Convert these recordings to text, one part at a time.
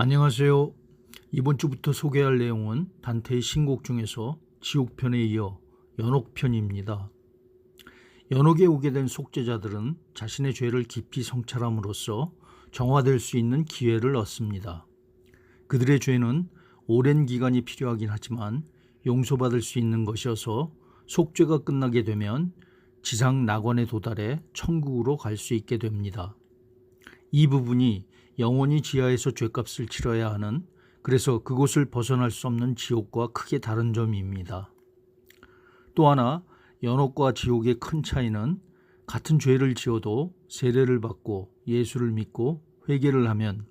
안녕하세요. 이번 주부터 소개할 내용은 단테의 신곡 중에서 지옥편에 이어 연옥편입니다. 연옥에 오게 된 속죄자들은 자신의 죄를 깊이 성찰함으로써 정화될 수 있는 기회를 얻습니다. 그들의 죄는 오랜 기간이 필요하긴 하지만 용서받을 수 있는 것이어서 속죄가 끝나게 되면 지상 낙원에 도달해 천국으로 갈 수 있게 됩니다. 이 부분이 영원히 지하에서 죄값을 치러야 하는, 그래서 그곳을 벗어날 수 없는 지옥과 크게 다른 점입니다. 또 하나, 연옥과 지옥의 큰 차이는 같은 죄를 지어도 세례를 받고 예수를 믿고 회개를 하면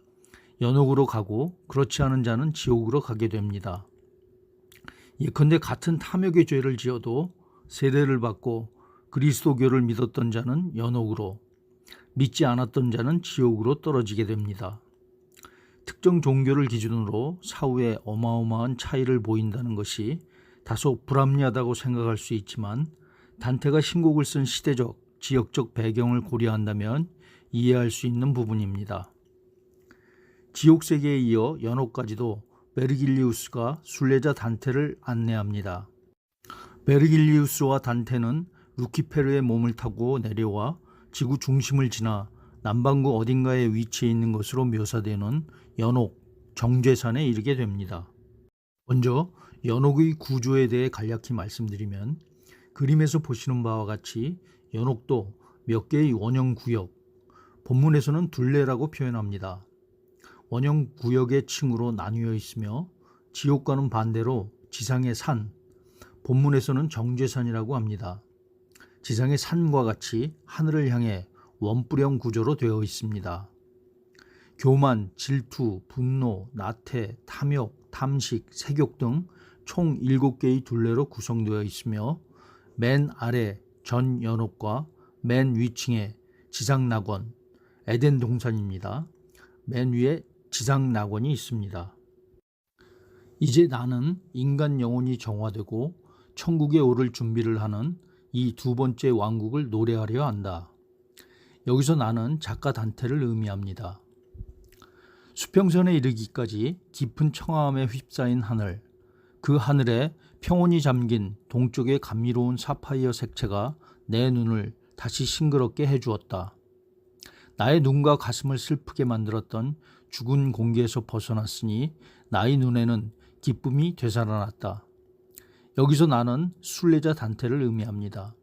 연옥으로 가고 그렇지 않은 자는 지옥으로 가게 됩니다. 예컨대 같은 탐욕의 죄를 지어도 세례를 받고 그리스도교를 믿었던 자는 연옥으로, 믿지 않았던 자는 지옥으로 떨어지게 됩니다. 특정 종교를 기준으로 사후에 어마어마한 차이를 보인다는 것이 다소 불합리하다고 생각할 수 있지만, 단테가 신곡을 쓴 시대적, 지역적 배경을 고려한다면 이해할 수 있는 부분입니다. 지옥세계에 이어 연옥까지도 베르길리우스가 순례자 단테를 안내합니다. 베르길리우스와 단테는 루키페르의 몸을 타고 내려와 지구 중심을 지나 남반구 어딘가에 위치해 있는 것으로 묘사되는 연옥, 정죄산에 이르게 됩니다. 먼저 연옥의 구조에 대해 간략히 말씀드리면, 그림에서 보시는 바와 같이 연옥도 몇 개의 원형 구역, 본문에서는 둘레라고 표현합니다. 원형 구역의 층으로 나뉘어 있으며 지옥과는 반대로 지상의 산, 본문에서는 정죄산이라고 합니다. 지상의 산과 같이 하늘을 향해 원뿔형 구조로 되어 있습니다. 교만, 질투, 분노, 나태, 탐욕, 탐식, 색욕 등 총 7개의 둘레로 구성되어 있으며, 맨 아래 전 연옥과 맨 위층에 지상 낙원, 에덴 동산입니다. 맨 위에 지상 낙원이 있습니다. 이제 나는 인간 영혼이 정화되고 천국에 오를 준비를 하는 이 두 번째 왕국을 노래하려 한다. 여기서 나는 작가 단테를 의미합니다. 수평선에 이르기까지 깊은 청아함에 휩싸인 하늘, 그 하늘에 평온이 잠긴 동쪽의 감미로운 사파이어 색채가 내 눈을 다시 싱그럽게 해주었다. 나의 눈과 가슴을 슬프게 만들었던 죽은 공기에서 벗어났으니 나의 눈에는 기쁨이 되살아났다. 여기서 나는 순례자 단테를 의미합니다.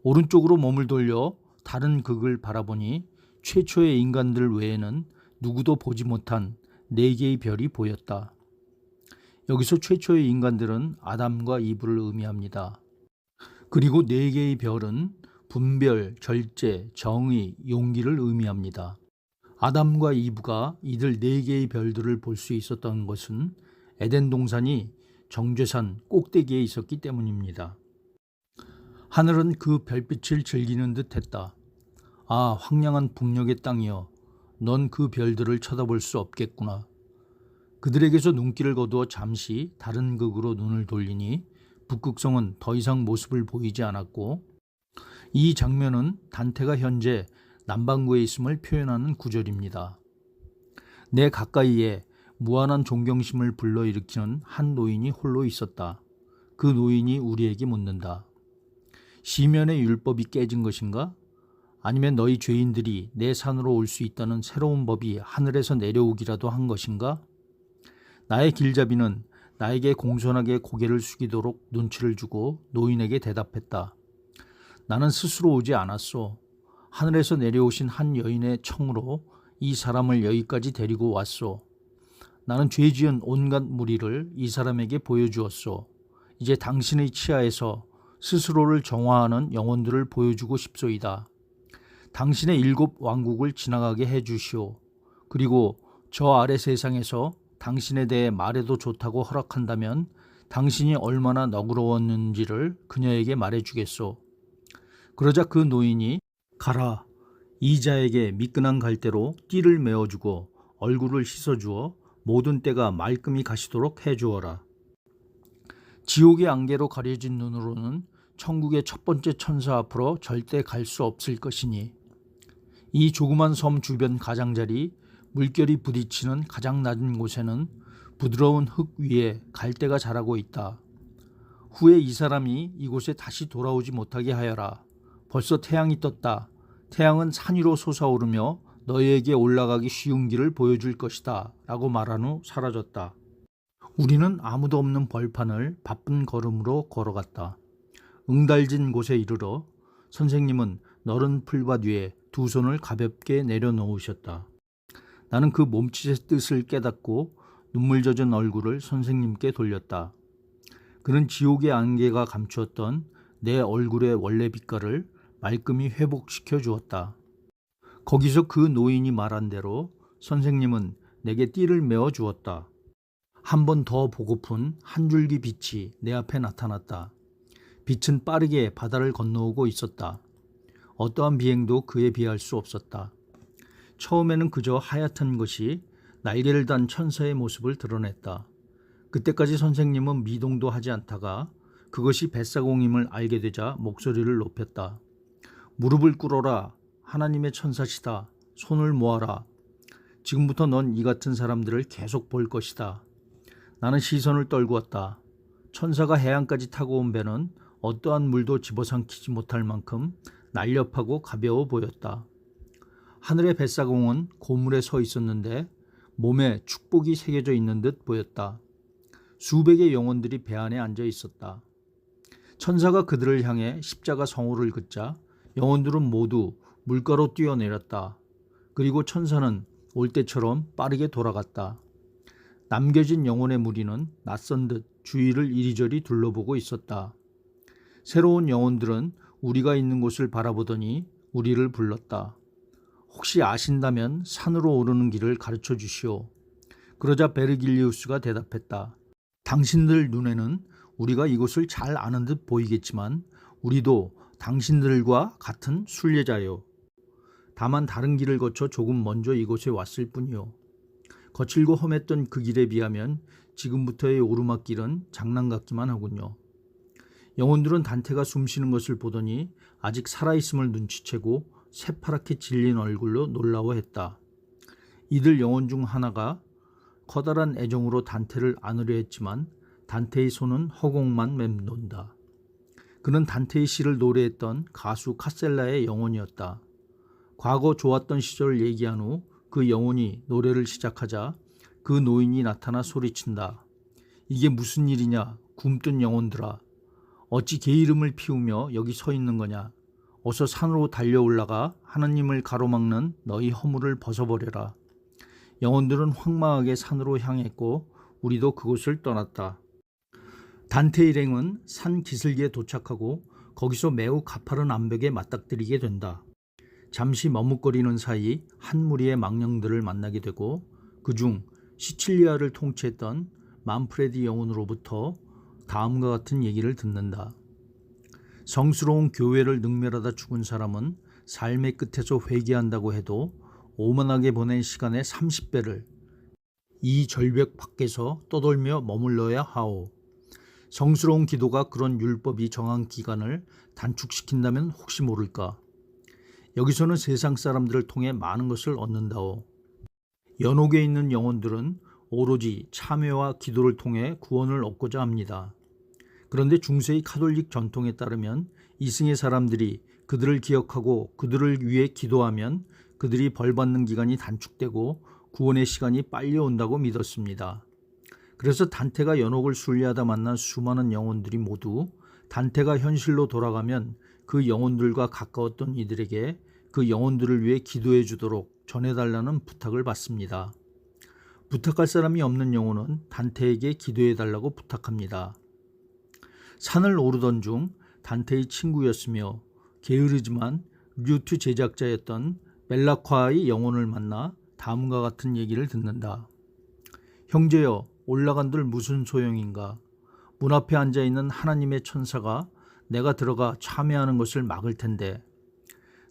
오른쪽으로 몸을 돌려 다른 극을 바라보니 최초의 인간들 외에는 누구도 보지 못한 4개의 별이 보였다. 여기서 최초의 인간들은 아담과 이브를 의미합니다. 그리고 4개의 별은 분별, 절제, 정의, 용기를 의미합니다. 아담과 이브가 이들 4개의 별들을 볼 수 있었던 것은 에덴 동산이 정죄산 꼭대기에 있었기 때문입니다. 하늘은 그 별빛을 즐기는 듯 했다. 아, 황량한 북녘의 땅이여, 넌 그 별들을 쳐다볼 수 없겠구나. 그들에게서 눈길을 거두어 잠시 다른 극으로 눈을 돌리니 북극성은 더 이상 모습을 보이지 않았고, 이 장면은 단테가 현재 남반구에 있음을 표현하는 구절입니다. 내 가까이에 무한한 존경심을 불러일으키는 한 노인이 홀로 있었다. 그 노인이 우리에게 묻는다. 시면의 율법이 깨진 것인가? 아니면 너희 죄인들이 내 산으로 올 수 있다는 새로운 법이 하늘에서 내려오기라도 한 것인가? 나의 길잡이는 나에게 공손하게 고개를 숙이도록 눈치를 주고 노인에게 대답했다. 나는 스스로 오지 않았소. 하늘에서 내려오신 한 여인의 청으로 이 사람을 여기까지 데리고 왔소. 나는 죄 지은 온갖 무리를 이 사람에게 보여주었소. 이제 당신의 치하에서 스스로를 정화하는 영혼들을 보여주고 싶소이다. 당신의 7 왕국을 지나가게 해주시오. 그리고 저 아래 세상에서 당신에 대해 말해도 좋다고 허락한다면 당신이 얼마나 너그러웠는지를 그녀에게 말해주겠소. 그러자 그 노인이 가라, 이자에게 미끈한 갈대로 띠를 메어주고 얼굴을 씻어주어 모든 때가 말끔히 가시도록 해주어라. 지옥의 안개로 가려진 눈으로는 천국의 첫 번째 천사 앞으로 절대 갈 수 없을 것이니 이 조그만 섬 주변 가장자리 물결이 부딪히는 가장 낮은 곳에는 부드러운 흙 위에 갈대가 자라고 있다. 후에 이 사람이 이곳에 다시 돌아오지 못하게 하여라. 벌써 태양이 떴다. 태양은 산 위로 솟아오르며 너희에게 올라가기 쉬운 길을 보여줄 것이다. 라고 말한 후 사라졌다. 우리는 아무도 없는 벌판을 바쁜 걸음으로 걸어갔다. 응달진 곳에 이르러 선생님은 너른 풀밭 위에 두 손을 가볍게 내려놓으셨다. 나는 그 몸짓의 뜻을 깨닫고 눈물 젖은 얼굴을 선생님께 돌렸다. 그는 지옥의 안개가 감추었던 내 얼굴의 원래 빛깔을 말끔히 회복시켜 주었다. 거기서 그 노인이 말한 대로 선생님은 내게 띠를 메어 주었다. 한 번 더 보고픈 한 줄기 빛이 내 앞에 나타났다. 빛은 빠르게 바다를 건너오고 있었다. 어떠한 비행도 그에 비할 수 없었다. 처음에는 그저 하얗던 것이 날개를 단 천사의 모습을 드러냈다. 그때까지 선생님은 미동도 하지 않다가 그것이 뱃사공임을 알게 되자 목소리를 높였다. 무릎을 꿇어라. 하나님의 천사시다. 손을 모아라. 지금부터 넌 이 같은 사람들을 계속 볼 것이다. 나는 시선을 떨구었다. 천사가 해안까지 타고 온 배는 어떠한 물도 집어삼키지 못할 만큼 날렵하고 가벼워 보였다. 하늘의 뱃사공은 고물에 서 있었는데 몸에 축복이 새겨져 있는 듯 보였다. 수백의 영혼들이 배 안에 앉아 있었다. 천사가 그들을 향해 십자가 성호를 긋자 영혼들은 모두 물가로 뛰어내렸다. 그리고 천사는 올 때처럼 빠르게 돌아갔다. 남겨진 영혼의 무리는 낯선 듯 주위를 이리저리 둘러보고 있었다. 새로운 영혼들은 우리가 있는 곳을 바라보더니 우리를 불렀다. 혹시 아신다면 산으로 오르는 길을 가르쳐 주시오. 그러자 베르길리우스가 대답했다. 당신들 눈에는 우리가 이곳을 잘 아는 듯 보이겠지만 우리도 당신들과 같은 순례자요. 다만 다른 길을 거쳐 조금 먼저 이곳에 왔을 뿐이요. 거칠고 험했던 그 길에 비하면 지금부터의 오르막길은 장난 같기만 하군요. 영혼들은 단테가 숨쉬는 것을 보더니 아직 살아있음을 눈치채고 새파랗게 질린 얼굴로 놀라워했다. 이들 영혼 중 하나가 커다란 애정으로 단테를 안으려 했지만 단테의 손은 허공만 맴돈다. 그는 단테의 시를 노래했던 가수 카셀라의 영혼이었다. 과거 좋았던 시절을 얘기한 후 그 영혼이 노래를 시작하자 그 노인이 나타나 소리친다. 이게 무슨 일이냐 굼뜬 영혼들아. 어찌 개 이름을 피우며 여기 서 있는 거냐. 어서 산으로 달려 올라가 하나님을 가로막는 너희 허물을 벗어버려라. 영혼들은 황망하게 산으로 향했고 우리도 그곳을 떠났다. 단테 일행은 산 기슭에 도착하고 거기서 매우 가파른 암벽에 맞닥뜨리게 된다. 잠시 머뭇거리는 사이 한 무리의 망령들을 만나게 되고 그중 시칠리아를 통치했던 만프레디 영혼으로부터 다음과 같은 얘기를 듣는다. 성스러운 교회를 능멸하다 죽은 사람은 삶의 끝에서 회개한다고 해도 오만하게 보낸 시간의 30배를 이 절벽 밖에서 떠돌며 머물러야 하오. 성스러운 기도가 그런 율법이 정한 기간을 단축시킨다면 혹시 모를까. 여기서는 세상 사람들을 통해 많은 것을 얻는다오. 연옥에 있는 영혼들은 오로지 참회와 기도를 통해 구원을 얻고자 합니다. 그런데 중세의 카톨릭 전통에 따르면 이승의 사람들이 그들을 기억하고 그들을 위해 기도하면 그들이 벌받는 기간이 단축되고 구원의 시간이 빨리 온다고 믿었습니다. 그래서 단테가 연옥을 순례하다 만난 수많은 영혼들이 모두 단테가 현실로 돌아가면 그 영혼들과 가까웠던 이들에게 그 영혼들을 위해 기도해 주도록 전해달라는 부탁을 받습니다. 부탁할 사람이 없는 영혼은 단테에게 기도해 달라고 부탁합니다. 산을 오르던 중 단테의 친구였으며 게으르지만 류트 제작자였던 멜라콰의 영혼을 만나 다음과 같은 얘기를 듣는다. 형제여, 올라간들 무슨 소용인가. 문 앞에 앉아있는 하나님의 천사가 내가 들어가 참회하는 것을 막을 텐데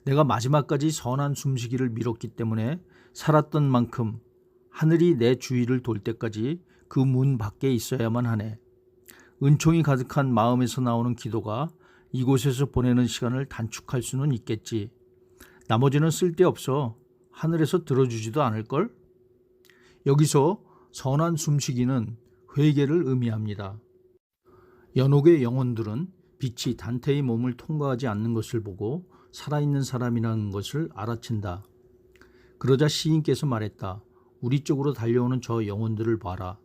내가 마지막까지 선한 숨쉬기를 미뤘기 때문에 살았던 만큼 하늘이 내 주위를 돌 때까지 그 문 밖에 있어야만 하네. 은총이 가득한 마음에서 나오는 기도가 이곳에서 보내는 시간을 단축할 수는 있겠지. 나머지는 쓸데없어. 하늘에서 들어주지도 않을걸? 여기서 선한 숨쉬기는 회개를 의미합니다. 연옥의 영혼들은 빛이 단테의 몸을 통과하지 않는 것을 보고 살아있는 사람이라는 것을 알아챈다. 그러자 시인께서 말했다. 우리 쪽으로 달려오는 저 영혼들을 봐라.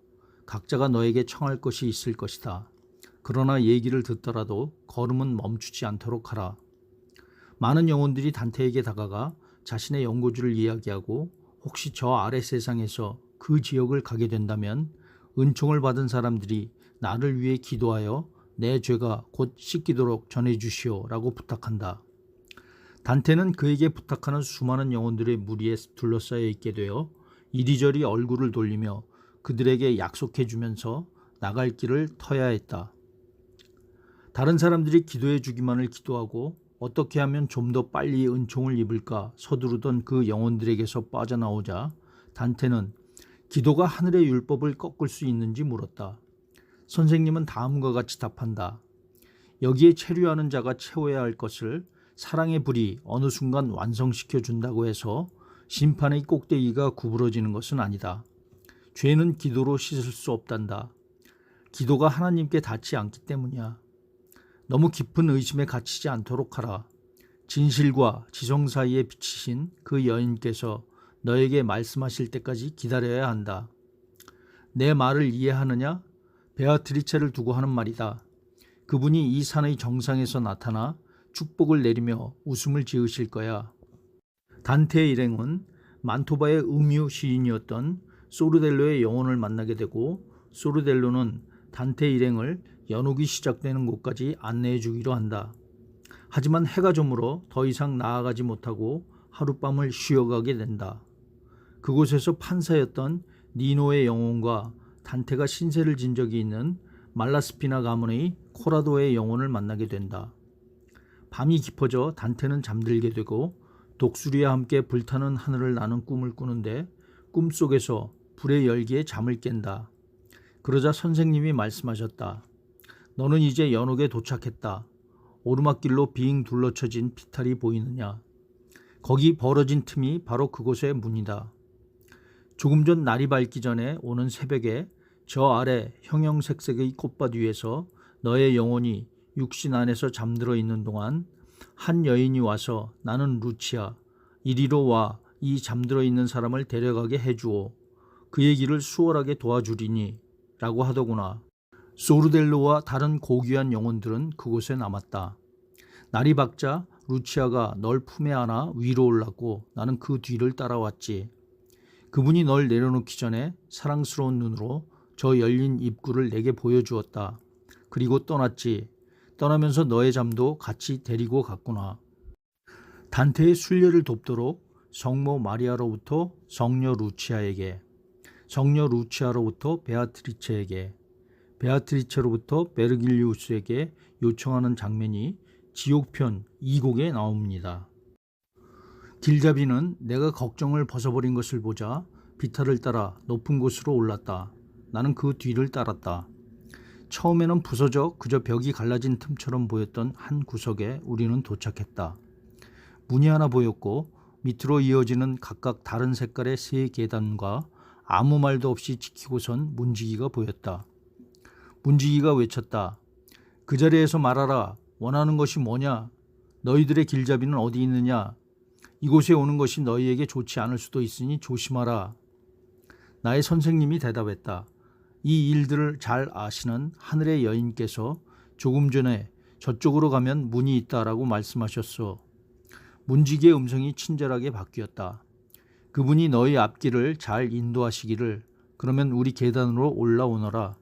각자가 너에게 청할 것이 있을 것이다. 그러나 얘기를 듣더라도 걸음은 멈추지 않도록 하라. 많은 영혼들이 단테에게 다가가 자신의 연고지를 이야기하고 혹시 저 아래 세상에서 그 지역을 가게 된다면 은총을 받은 사람들이 나를 위해 기도하여 내 죄가 곧 씻기도록 전해주시오 라고 부탁한다. 단테는 그에게 부탁하는 수많은 영혼들의 무리에 둘러싸여 있게 되어 이리저리 얼굴을 돌리며 그들에게 약속해 주면서 나갈 길을 터야 했다. 다른 사람들이 기도해 주기만을 기도하고 어떻게 하면 좀 더 빨리 은총을 입을까 서두르던 그 영혼들에게서 빠져나오자 단테는 기도가 하늘의 율법을 꺾을 수 있는지 물었다. 선생님은 다음과 같이 답한다. 여기에 체류하는 자가 채워야 할 것을 사랑의 불이 어느 순간 완성시켜 준다고 해서 심판의 꼭대기가 구부러지는 것은 아니다. 죄는 기도로 씻을 수 없단다. 기도가 하나님께 닿지 않기 때문이야. 너무 깊은 의심에 갇히지 않도록 하라. 진실과 지성 사이에 비치신 그 여인께서 너에게 말씀하실 때까지 기다려야 한다. 내 말을 이해하느냐? 베아트리체를 두고 하는 말이다. 그분이 이 산의 정상에서 나타나 축복을 내리며 웃음을 지으실 거야. 단테의 일행은 만토바의 음유 시인이었던 소르델로의 영혼을 만나게 되고 소르델로는 단테 일행을 연옥이 시작되는 곳까지 안내해 주기로 한다. 하지만 해가 저물어 더 이상 나아가지 못하고 하룻밤을 쉬어가게 된다. 그곳에서 판사였던 니노의 영혼과 단테가 신세를 진 적이 있는 말라스피나 가문의 코라도의 영혼을 만나게 된다. 밤이 깊어져 단테는 잠들게 되고 독수리와 함께 불타는 하늘을 나는 꿈을 꾸는데 꿈속에서 불의 열기에 잠을 깬다. 그러자 선생님이 말씀하셨다. 너는 이제 연옥에 도착했다. 오르막길로 빙 둘러쳐진 비탈이 보이느냐. 거기 벌어진 틈이 바로 그곳의 문이다. 조금 전 날이 밝기 전에 오는 새벽에 저 아래 형형색색의 꽃밭 위에서 너의 영혼이 육신 안에서 잠들어 있는 동안 한 여인이 와서 나는 루치아, 이리로 와 이 잠들어 있는 사람을 데려가게 해주오. 그의 길을 수월하게 도와주리니 라고 하더구나. 소르델로와 다른 고귀한 영혼들은 그곳에 남았다. 날이 밝자 루치아가 널 품에 안아 위로 올랐고 나는 그 뒤를 따라왔지. 그분이 널 내려놓기 전에 사랑스러운 눈으로 저 열린 입구를 내게 보여주었다. 그리고 떠났지. 떠나면서 너의 잠도 같이 데리고 갔구나. 단테의 순례를 돕도록 성모 마리아로부터 성녀 루치아에게, 성녀 루치아로부터 베아트리체에게, 베아트리체로부터 베르길리우스에게 요청하는 장면이 지옥편 2곡에 나옵니다. 길잡이는 내가 걱정을 벗어버린 것을 보자 비탈을 따라 높은 곳으로 올랐다. 나는 그 뒤를 따랐다. 처음에는 부서져 그저 벽이 갈라진 틈처럼 보였던 한 구석에 우리는 도착했다. 문이 하나 보였고 밑으로 이어지는 각각 다른 색깔의 세 계단과 아무 말도 없이 지키고선 문지기가 보였다. 문지기가 외쳤다. 그 자리에서 말하라. 원하는 것이 뭐냐? 너희들의 길잡이는 어디 있느냐? 이곳에 오는 것이 너희에게 좋지 않을 수도 있으니 조심하라. 나의 선생님이 대답했다. 이 일들을 잘 아시는 하늘의 여인께서 조금 전에 저쪽으로 가면 문이 있다라고 말씀하셨소. 문지기의 음성이 친절하게 바뀌었다. 그분이 너희 앞길을 잘 인도하시기를. 그러면 우리 계단으로 올라오너라.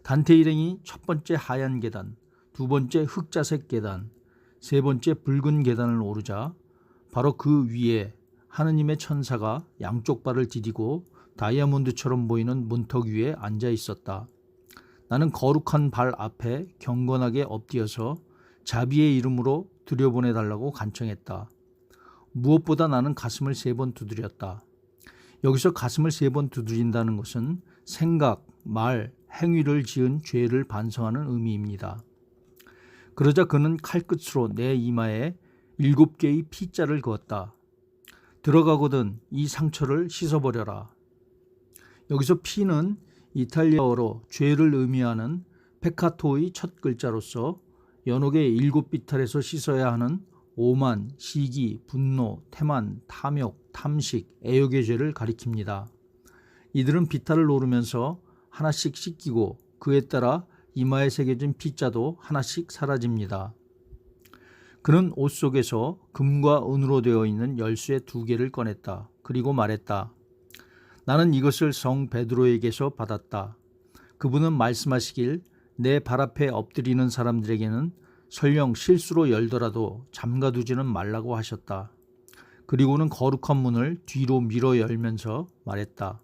단테 일행이 첫 번째 하얀 계단, 두 번째 흑자색 계단, 세 번째 붉은 계단을 오르자 바로 그 위에 하느님의 천사가 양쪽 발을 디디고 다이아몬드처럼 보이는 문턱 위에 앉아 있었다. 나는 거룩한 발 앞에 경건하게 엎드려서 자비의 이름으로 들여보내달라고 간청했다. 무엇보다 나는 가슴을 3번 두드렸다. 여기서 가슴을 3번 두드린다는 것은 생각, 말, 행위를 지은 죄를 반성하는 의미입니다. 그러자 그는 칼끝으로 내 이마에 7개의 P자를 그었다. 들어가거든 이 상처를 씻어버려라. 여기서 P는 이탈리아어로 죄를 의미하는 페카토의 첫 글자로서 연옥의 7비탈에서 씻어야 하는 오만, 시기, 분노, 태만, 탐욕, 탐식, 애욕의 죄를 가리킵니다. 이들은 비탈을 오르면서 하나씩 씻기고 그에 따라 이마에 새겨진 P자도 하나씩 사라집니다. 그는 옷 속에서 금과 은으로 되어 있는 열쇠 2개를 꺼냈다. 그리고 말했다. 나는 이것을 성 베드로에게서 받았다. 그분은 말씀하시길 내 발 앞에 엎드리는 사람들에게는 설령 실수로 열더라도 잠가두지는 말라고 하셨다. 그리고는 거룩한 문을 뒤로 밀어 열면서 말했다.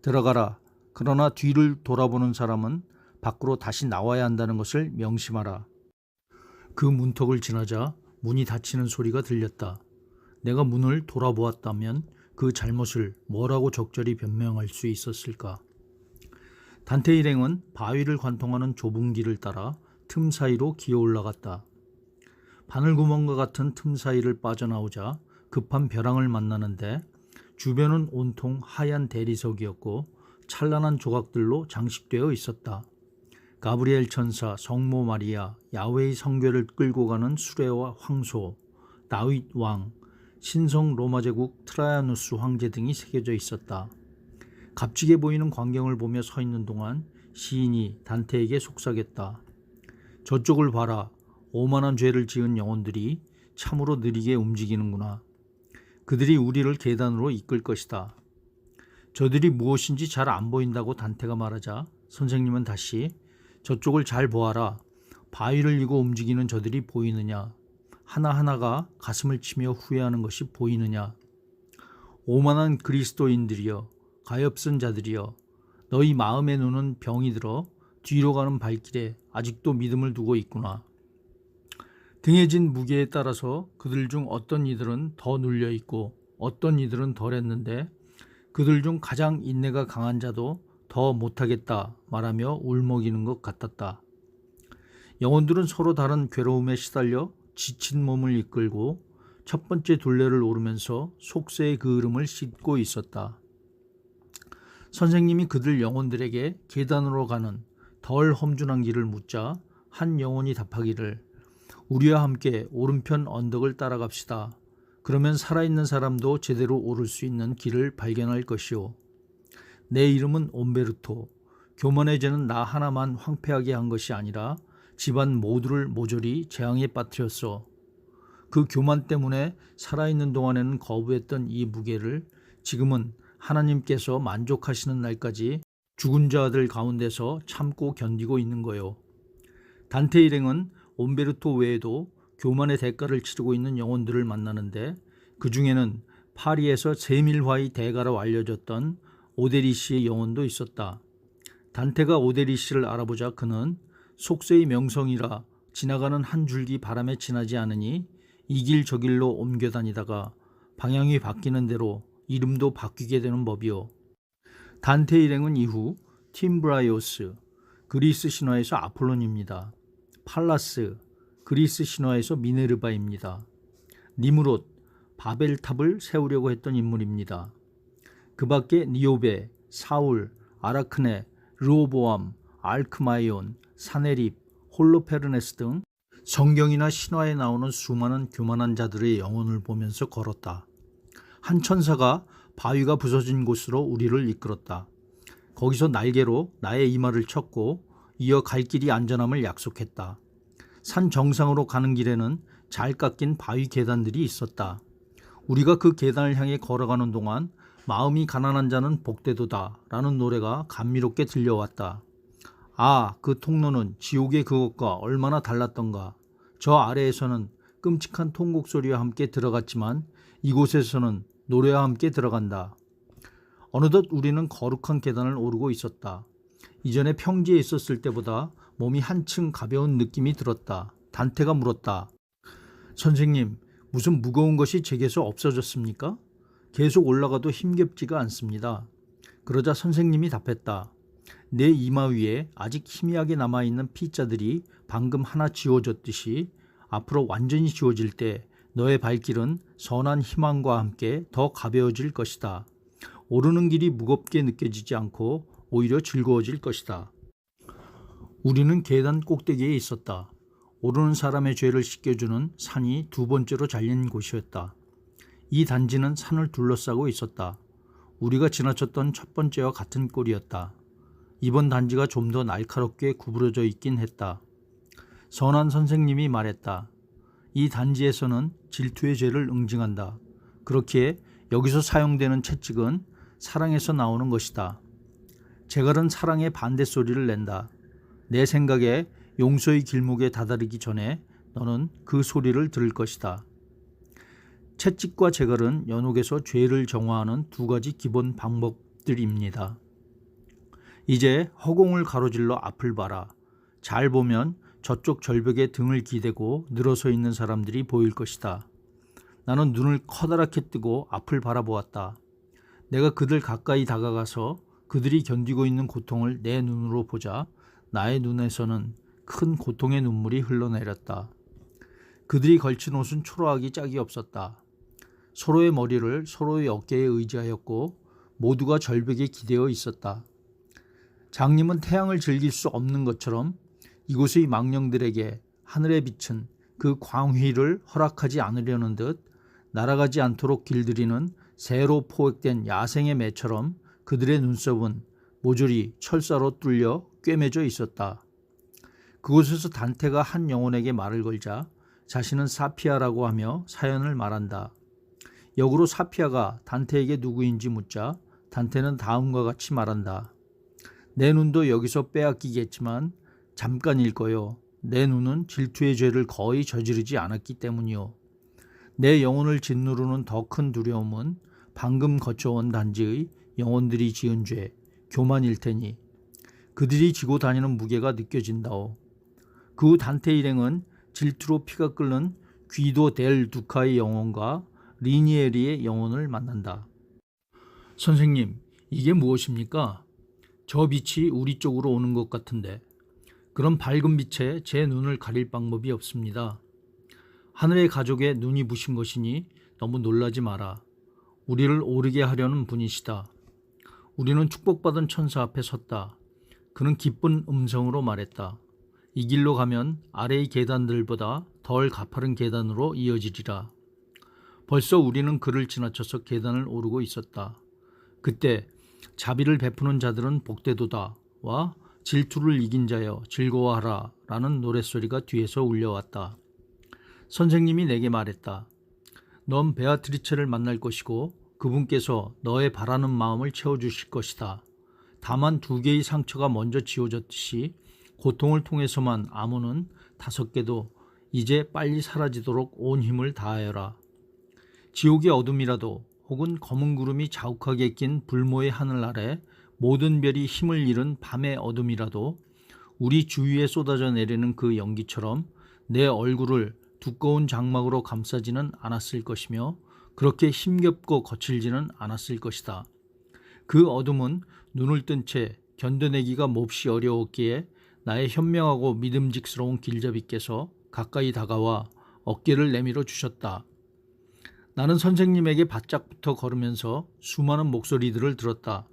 들어가라. 그러나 뒤를 돌아보는 사람은 밖으로 다시 나와야 한다는 것을 명심하라. 그 문턱을 지나자 문이 닫히는 소리가 들렸다. 내가 문을 돌아보았다면 그 잘못을 뭐라고 적절히 변명할 수 있었을까? 단테 일행은 바위를 관통하는 좁은 길을 따라 틈 사이로 기어 올라갔다. 바늘구멍과 같은 틈 사이를 빠져나오자 급한 벼랑을 만나는데 주변은 온통 하얀 대리석이었고 찬란한 조각들로 장식되어 있었다. 가브리엘 천사, 성모 마리아, 야훼의 성궤를 끌고 가는 수레와 황소, 다윗 왕, 신성 로마 제국 트라야누스 황제 등이 새겨져 있었다. 값지게 보이는 광경을 보며 서 있는 동안 시인이 단테에게 속삭였다. 저쪽을 봐라. 오만한 죄를 지은 영혼들이 참으로 느리게 움직이는구나. 그들이 우리를 계단으로 이끌 것이다. 저들이 무엇인지 잘 안 보인다고 단테가 말하자 선생님은 다시 저쪽을 잘 보아라. 바위를 이고 움직이는 저들이 보이느냐. 하나하나가 가슴을 치며 후회하는 것이 보이느냐. 오만한 그리스도인들이여, 가엾은 자들이여, 너희 마음의 눈은 병이 들어 뒤로 가는 발길에 아직도 믿음을 두고 있구나. 등에 진 무게에 따라서 그들 중 어떤 이들은 더 눌려 있고 어떤 이들은 덜했는데 그들 중 가장 인내가 강한 자도 더 못하겠다 말하며 울먹이는 것 같았다. 영혼들은 서로 다른 괴로움에 시달려 지친 몸을 이끌고 첫 번째 둘레를 오르면서 속세의 그 흐름을 싣고 있었다. 선생님이 그들 영혼들에게 계단으로 가는 덜 험준한 길을 묻자 한 영혼이 답하기를 우리와 함께 오른편 언덕을 따라갑시다. 그러면 살아있는 사람도 제대로 오를 수 있는 길을 발견할 것이오. 내 이름은 옴베르토. 교만의 죄는 나 하나만 황폐하게 한 것이 아니라 집안 모두를 모조리 재앙에 빠뜨렸어. 그 교만 때문에 살아있는 동안에는 거부했던 이 무게를 지금은 하나님께서 만족하시는 날까지 죽은 자들 가운데서 참고 견디고 있는 거요. 단테 일행은 옴베르토 외에도 교만의 대가를 치르고 있는 영혼들을 만나는데 그 중에는 파리에서 세밀화의 대가로 알려졌던 오데리시의 영혼도 있었다. 단테가 오데리시를 알아보자 그는 속세의 명성이라 지나가는 한 줄기 바람에 지나지 않으니 이 길 저 길로 옮겨 다니다가 방향이 바뀌는 대로 이름도 바뀌게 되는 법이요. 단테 일행은 이후 팀브라이오스, 그리스 신화에서 아폴론입니다. 팔라스, 그리스 신화에서 미네르바입니다. 니무롯, 바벨탑을 세우려고 했던 인물입니다. 그 밖에 니오베, 사울, 아라크네, 르호보암, 알크마이온, 사네립, 홀로페르네스 등 성경이나 신화에 나오는 수많은 교만한 자들의 영혼을 보면서 걸었다. 한 천사가 바위가 부서진 곳으로 우리를 이끌었다. 거기서 날개로 나의 이마를 쳤고 이어 갈 길이 안전함을 약속했다. 산 정상으로 가는 길에는 잘 깎인 바위 계단들이 있었다. 우리가 그 계단을 향해 걸어가는 동안 마음이 가난한 자는 복되도다 라는 노래가 감미롭게 들려왔다. 아, 그 통로는 지옥의 그것과 얼마나 달랐던가. 저 아래에서는 끔찍한 통곡 소리와 함께 들어갔지만 이곳에서는 노래와 함께 들어간다. 어느덧 우리는 거룩한 계단을 오르고 있었다. 이전에 평지에 있었을 때보다 몸이 한층 가벼운 느낌이 들었다. 단테가 물었다. 선생님, 무슨 무거운 것이 제게서 없어졌습니까? 계속 올라가도 힘겹지가 않습니다. 그러자 선생님이 답했다. 내 이마 위에 아직 희미하게 남아있는 P자들이 방금 하나 지워졌듯이 앞으로 완전히 지워질 때 너의 발길은 선한 희망과 함께 더 가벼워질 것이다. 오르는 길이 무겁게 느껴지지 않고 오히려 즐거워질 것이다. 우리는 계단 꼭대기에 있었다. 오르는 사람의 죄를 씻겨주는 산이 두 번째로 잘린 곳이었다. 이 단지는 산을 둘러싸고 있었다. 우리가 지나쳤던 첫 번째와 같은 꼴이었다. 이번 단지가 좀 더 날카롭게 구부러져 있긴 했다. 선한 선생님이 말했다. 이 단지에서는 질투의 죄를 응징한다. 그렇기에 여기서 사용되는 채찍은 사랑에서 나오는 것이다. 제갈은 사랑의 반대소리를 낸다. 내 생각에 용서의 길목에 다다르기 전에 너는 그 소리를 들을 것이다. 채찍과 제갈은 연옥에서 죄를 정화하는 두 가지 기본 방법들입니다. 이제 허공을 가로질러 앞을 봐라. 잘 보면 저쪽 절벽에 등을 기대고 늘어서 있는 사람들이 보일 것이다. 나는 눈을 커다랗게 뜨고 앞을 바라보았다. 내가 그들 가까이 다가가서 그들이 견디고 있는 고통을 내 눈으로 보자 나의 눈에서는 큰 고통의 눈물이 흘러내렸다. 그들이 걸친 옷은 초라하기 짝이 없었다. 서로의 머리를 서로의 어깨에 의지하였고 모두가 절벽에 기대어 있었다. 장님은 태양을 즐길 수 없는 것처럼 이곳의 망령들에게 하늘의 빛은 그 광휘를 허락하지 않으려는 듯 날아가지 않도록 길들이는 새로 포획된 야생의 매처럼 그들의 눈썹은 모조리 철사로 뚫려 꿰매져 있었다. 그곳에서 단테가 한 영혼에게 말을 걸자 자신은 사피아라고 하며 사연을 말한다. 역으로 사피아가 단테에게 누구인지 묻자 단테는 다음과 같이 말한다. 내 눈도 여기서 빼앗기겠지만 잠깐일 거요. 내 눈은 질투의 죄를 거의 저지르지 않았기 때문이요. 내 영혼을 짓누르는 더 큰 두려움은 방금 거쳐온 단지의 영혼들이 지은 죄, 교만일 테니 그들이 지고 다니는 무게가 느껴진다오. 그 후 단테 일행은 질투로 피가 끓는 귀도 델 두카의 영혼과 리니에리의 영혼을 만난다. 선생님, 이게 무엇입니까? 저 빛이 우리 쪽으로 오는 것 같은데 그런 밝은 빛에 제 눈을 가릴 방법이 없습니다. 하늘의 가족에 눈이 부신 것이니 너무 놀라지 마라. 우리를 오르게 하려는 분이시다. 우리는 축복받은 천사 앞에 섰다. 그는 기쁜 음성으로 말했다. 이 길로 가면 아래의 계단들보다 덜 가파른 계단으로 이어지리라. 벌써 우리는 그를 지나쳐서 계단을 오르고 있었다. 그때 자비를 베푸는 자들은 복되도다와 질투를 이긴 자여 즐거워하라 라는 노랫소리가 뒤에서 울려왔다. 선생님이 내게 말했다. 넌 베아트리체를 만날 것이고 그분께서 너의 바라는 마음을 채워주실 것이다. 다만 2개의 상처가 먼저 지워졌듯이 고통을 통해서만 아무는 5개도 이제 빨리 사라지도록 온 힘을 다하여라. 지옥의 어둠이라도 혹은 검은 구름이 자욱하게 낀 불모의 하늘 아래 모든 별이 힘을 잃은 밤의 어둠이라도 우리 주위에 쏟아져 내리는 그 연기처럼 내 얼굴을 두꺼운 장막으로 감싸지는 않았을 것이며 그렇게 힘겹고 거칠지는 않았을 것이다. 그 어둠은 눈을 뜬 채 견뎌내기가 몹시 어려웠기에 나의 현명하고 믿음직스러운 길잡이께서 가까이 다가와 어깨를 내밀어 주셨다. 나는 선생님에게 바짝붙어 걸으면서 수많은 목소리들을 들었다.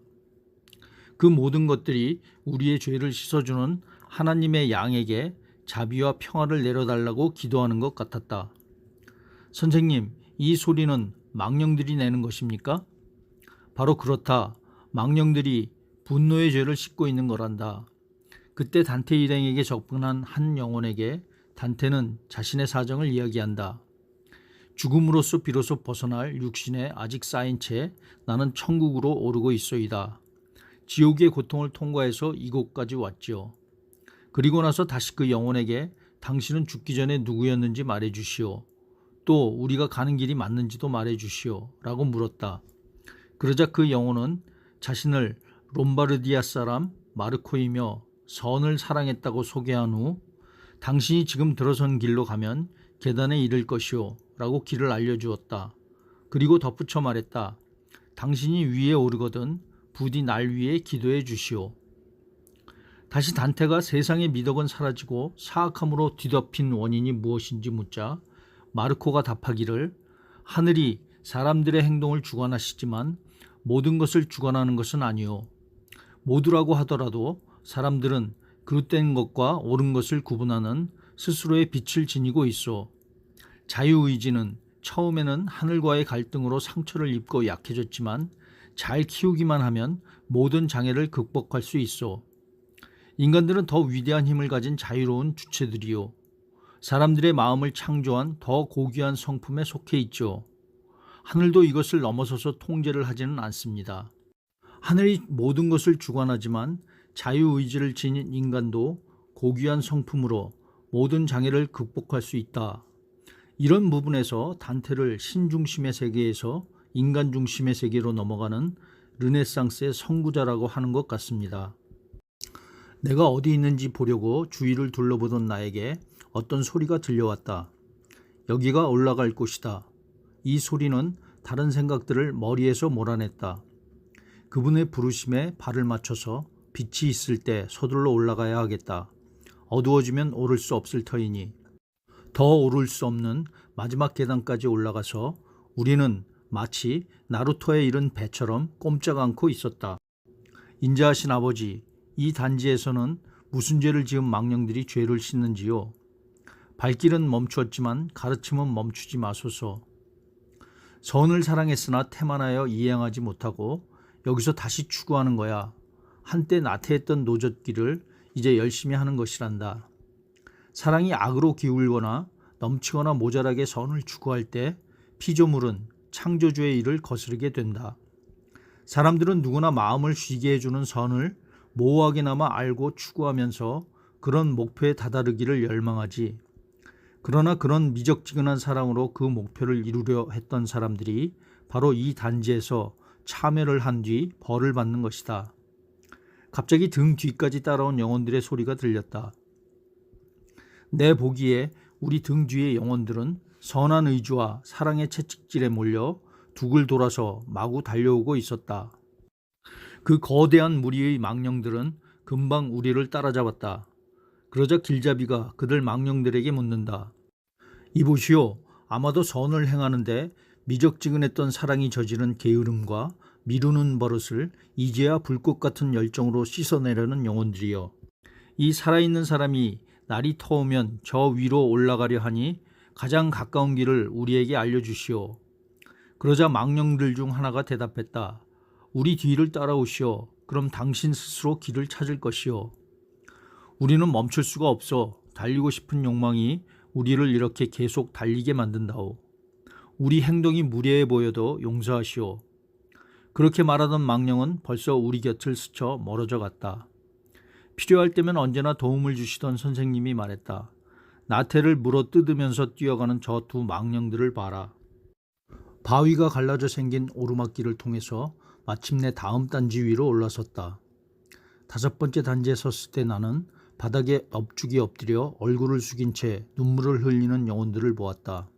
그 모든 것들이 우리의 죄를 씻어주는 하나님의 양에게 자비와 평화를 내려달라고 기도하는 것 같았다. 선생님, 이 소리는 망령들이 내는 것입니까? 바로 그렇다. 망령들이 분노의 죄를 씻고 있는 거란다. 그때 단테 일행에게 접근한 한 영혼에게 단테는 자신의 사정을 이야기한다. 죽음으로써 비로소 벗어날 육신에 아직 쌓인 채 나는 천국으로 오르고 있소이다. 지옥의 고통을 통과해서 이곳까지 왔지요. 그리고 나서 다시 그 영혼에게 당신은 죽기 전에 누구였는지 말해주시오. 또 우리가 가는 길이 맞는지도 말해주시오. 라고 물었다. 그러자 그 영혼은 자신을 롬바르디아 사람 마르코이며 선을 사랑했다고 소개한 후 당신이 지금 들어선 길로 가면 계단에 이를 것이오. 라고 길을 알려주었다. 그리고 덧붙여 말했다. 당신이 위에 오르거든 부디 날 위해 기도해 주시오. 다시 단테가 세상의 미덕은 사라지고 사악함으로 뒤덮인 원인이 무엇인지 묻자 마르코가 답하기를 하늘이 사람들의 행동을 주관하시지만 모든 것을 주관하는 것은 아니요. 모두라고 하더라도 사람들은 그릇된 것과 옳은 것을 구분하는 스스로의 빛을 지니고 있어. 자유의지는 처음에는 하늘과의 갈등으로 상처를 입고 약해졌지만 잘 키우기만 하면 모든 장애를 극복할 수 있어. 인간들은 더 위대한 힘을 가진 자유로운 주체들이요. 사람들의 마음을 창조한 더 고귀한 성품에 속해 있죠. 하늘도 이것을 넘어서서 통제를 하지는 않습니다. 하늘이 모든 것을 주관하지만 자유의지를 지닌 인간도 고귀한 성품으로 모든 장애를 극복할 수 있다. 이런 부분에서 단테를 신중심의 세계에서 인간 중심의 세계로 넘어가는 르네상스의 선구자라고 하는 것 같습니다. 내가 어디 있는지 보려고 주위를 둘러보던 나에게 어떤 소리가 들려왔다. 여기가 올라갈 곳이다. 이 소리는 다른 생각들을 머리에서 몰아냈다. 그분의 부르심에 발을 맞춰서 빛이 있을 때 서둘러 올라가야 하겠다. 어두워지면 오를 수 없을 터이니. 더 오를 수 없는 마지막 계단까지 올라가서 우리는 마치 나루토에 이른 배처럼 꼼짝 않고 있었다. 인자하신 아버지, 이 단지에서는 무슨 죄를 지은 망령들이 죄를 씻는지요? 발길은 멈추었지만 가르침은 멈추지 마소서. 선을 사랑했으나 태만하여 이행하지 못하고 여기서 다시 추구하는 거야. 한때 나태했던 노젓기를 이제 열심히 하는 것이란다. 사랑이 악으로 기울거나 넘치거나 모자라게 선을 추구할 때 피조물은 창조주의 일을 거스르게 된다. 사람들은 누구나 마음을 쉬게 해주는 선을 모호하게나마 알고 추구하면서 그런 목표에 다다르기를 열망하지. 그러나 그런 미적지근한 사랑으로 그 목표를 이루려 했던 사람들이 바로 이 단지에서 참여를 한 뒤 벌을 받는 것이다. 갑자기 등 뒤까지 따라온 영혼들의 소리가 들렸다. 내 보기에 우리 등 뒤의 영혼들은 선한 의지와 사랑의 채찍질에 몰려 둑을 돌아서 마구 달려오고 있었다. 그 거대한 무리의 망령들은 금방 우리를 따라잡았다. 그러자 길잡이가 그들 망령들에게 묻는다. 이보시오, 아마도 선을 행하는데 미적지근했던 사랑이 저지른 게으름과 미루는 버릇을 이제야 불꽃 같은 열정으로 씻어내려는 영혼들이여. 이 살아있는 사람이 날이 터오면 저 위로 올라가려 하니 가장 가까운 길을 우리에게 알려주시오. 그러자 망령들 중 하나가 대답했다. 우리 뒤를 따라오시오. 그럼 당신 스스로 길을 찾을 것이오. 우리는 멈출 수가 없어. 달리고 싶은 욕망이 우리를 이렇게 계속 달리게 만든다오. 우리 행동이 무례해 보여도 용서하시오. 그렇게 말하던 망령은 벌써 우리 곁을 스쳐 멀어져 갔다. 필요할 때면 언제나 도움을 주시던 선생님이 말했다. 나태를 물어 뜯으면서 뛰어가는 저 두 망령들을 봐라. 바위가 갈라져 생긴 오르막길을 통해서 마침내 다음 단지 위로 올라섰다. 5번째 단지에 섰을 때 나는 바닥에 넙죽이 엎드려 얼굴을 숙인 채 눈물을 흘리는 영혼들을 보았다.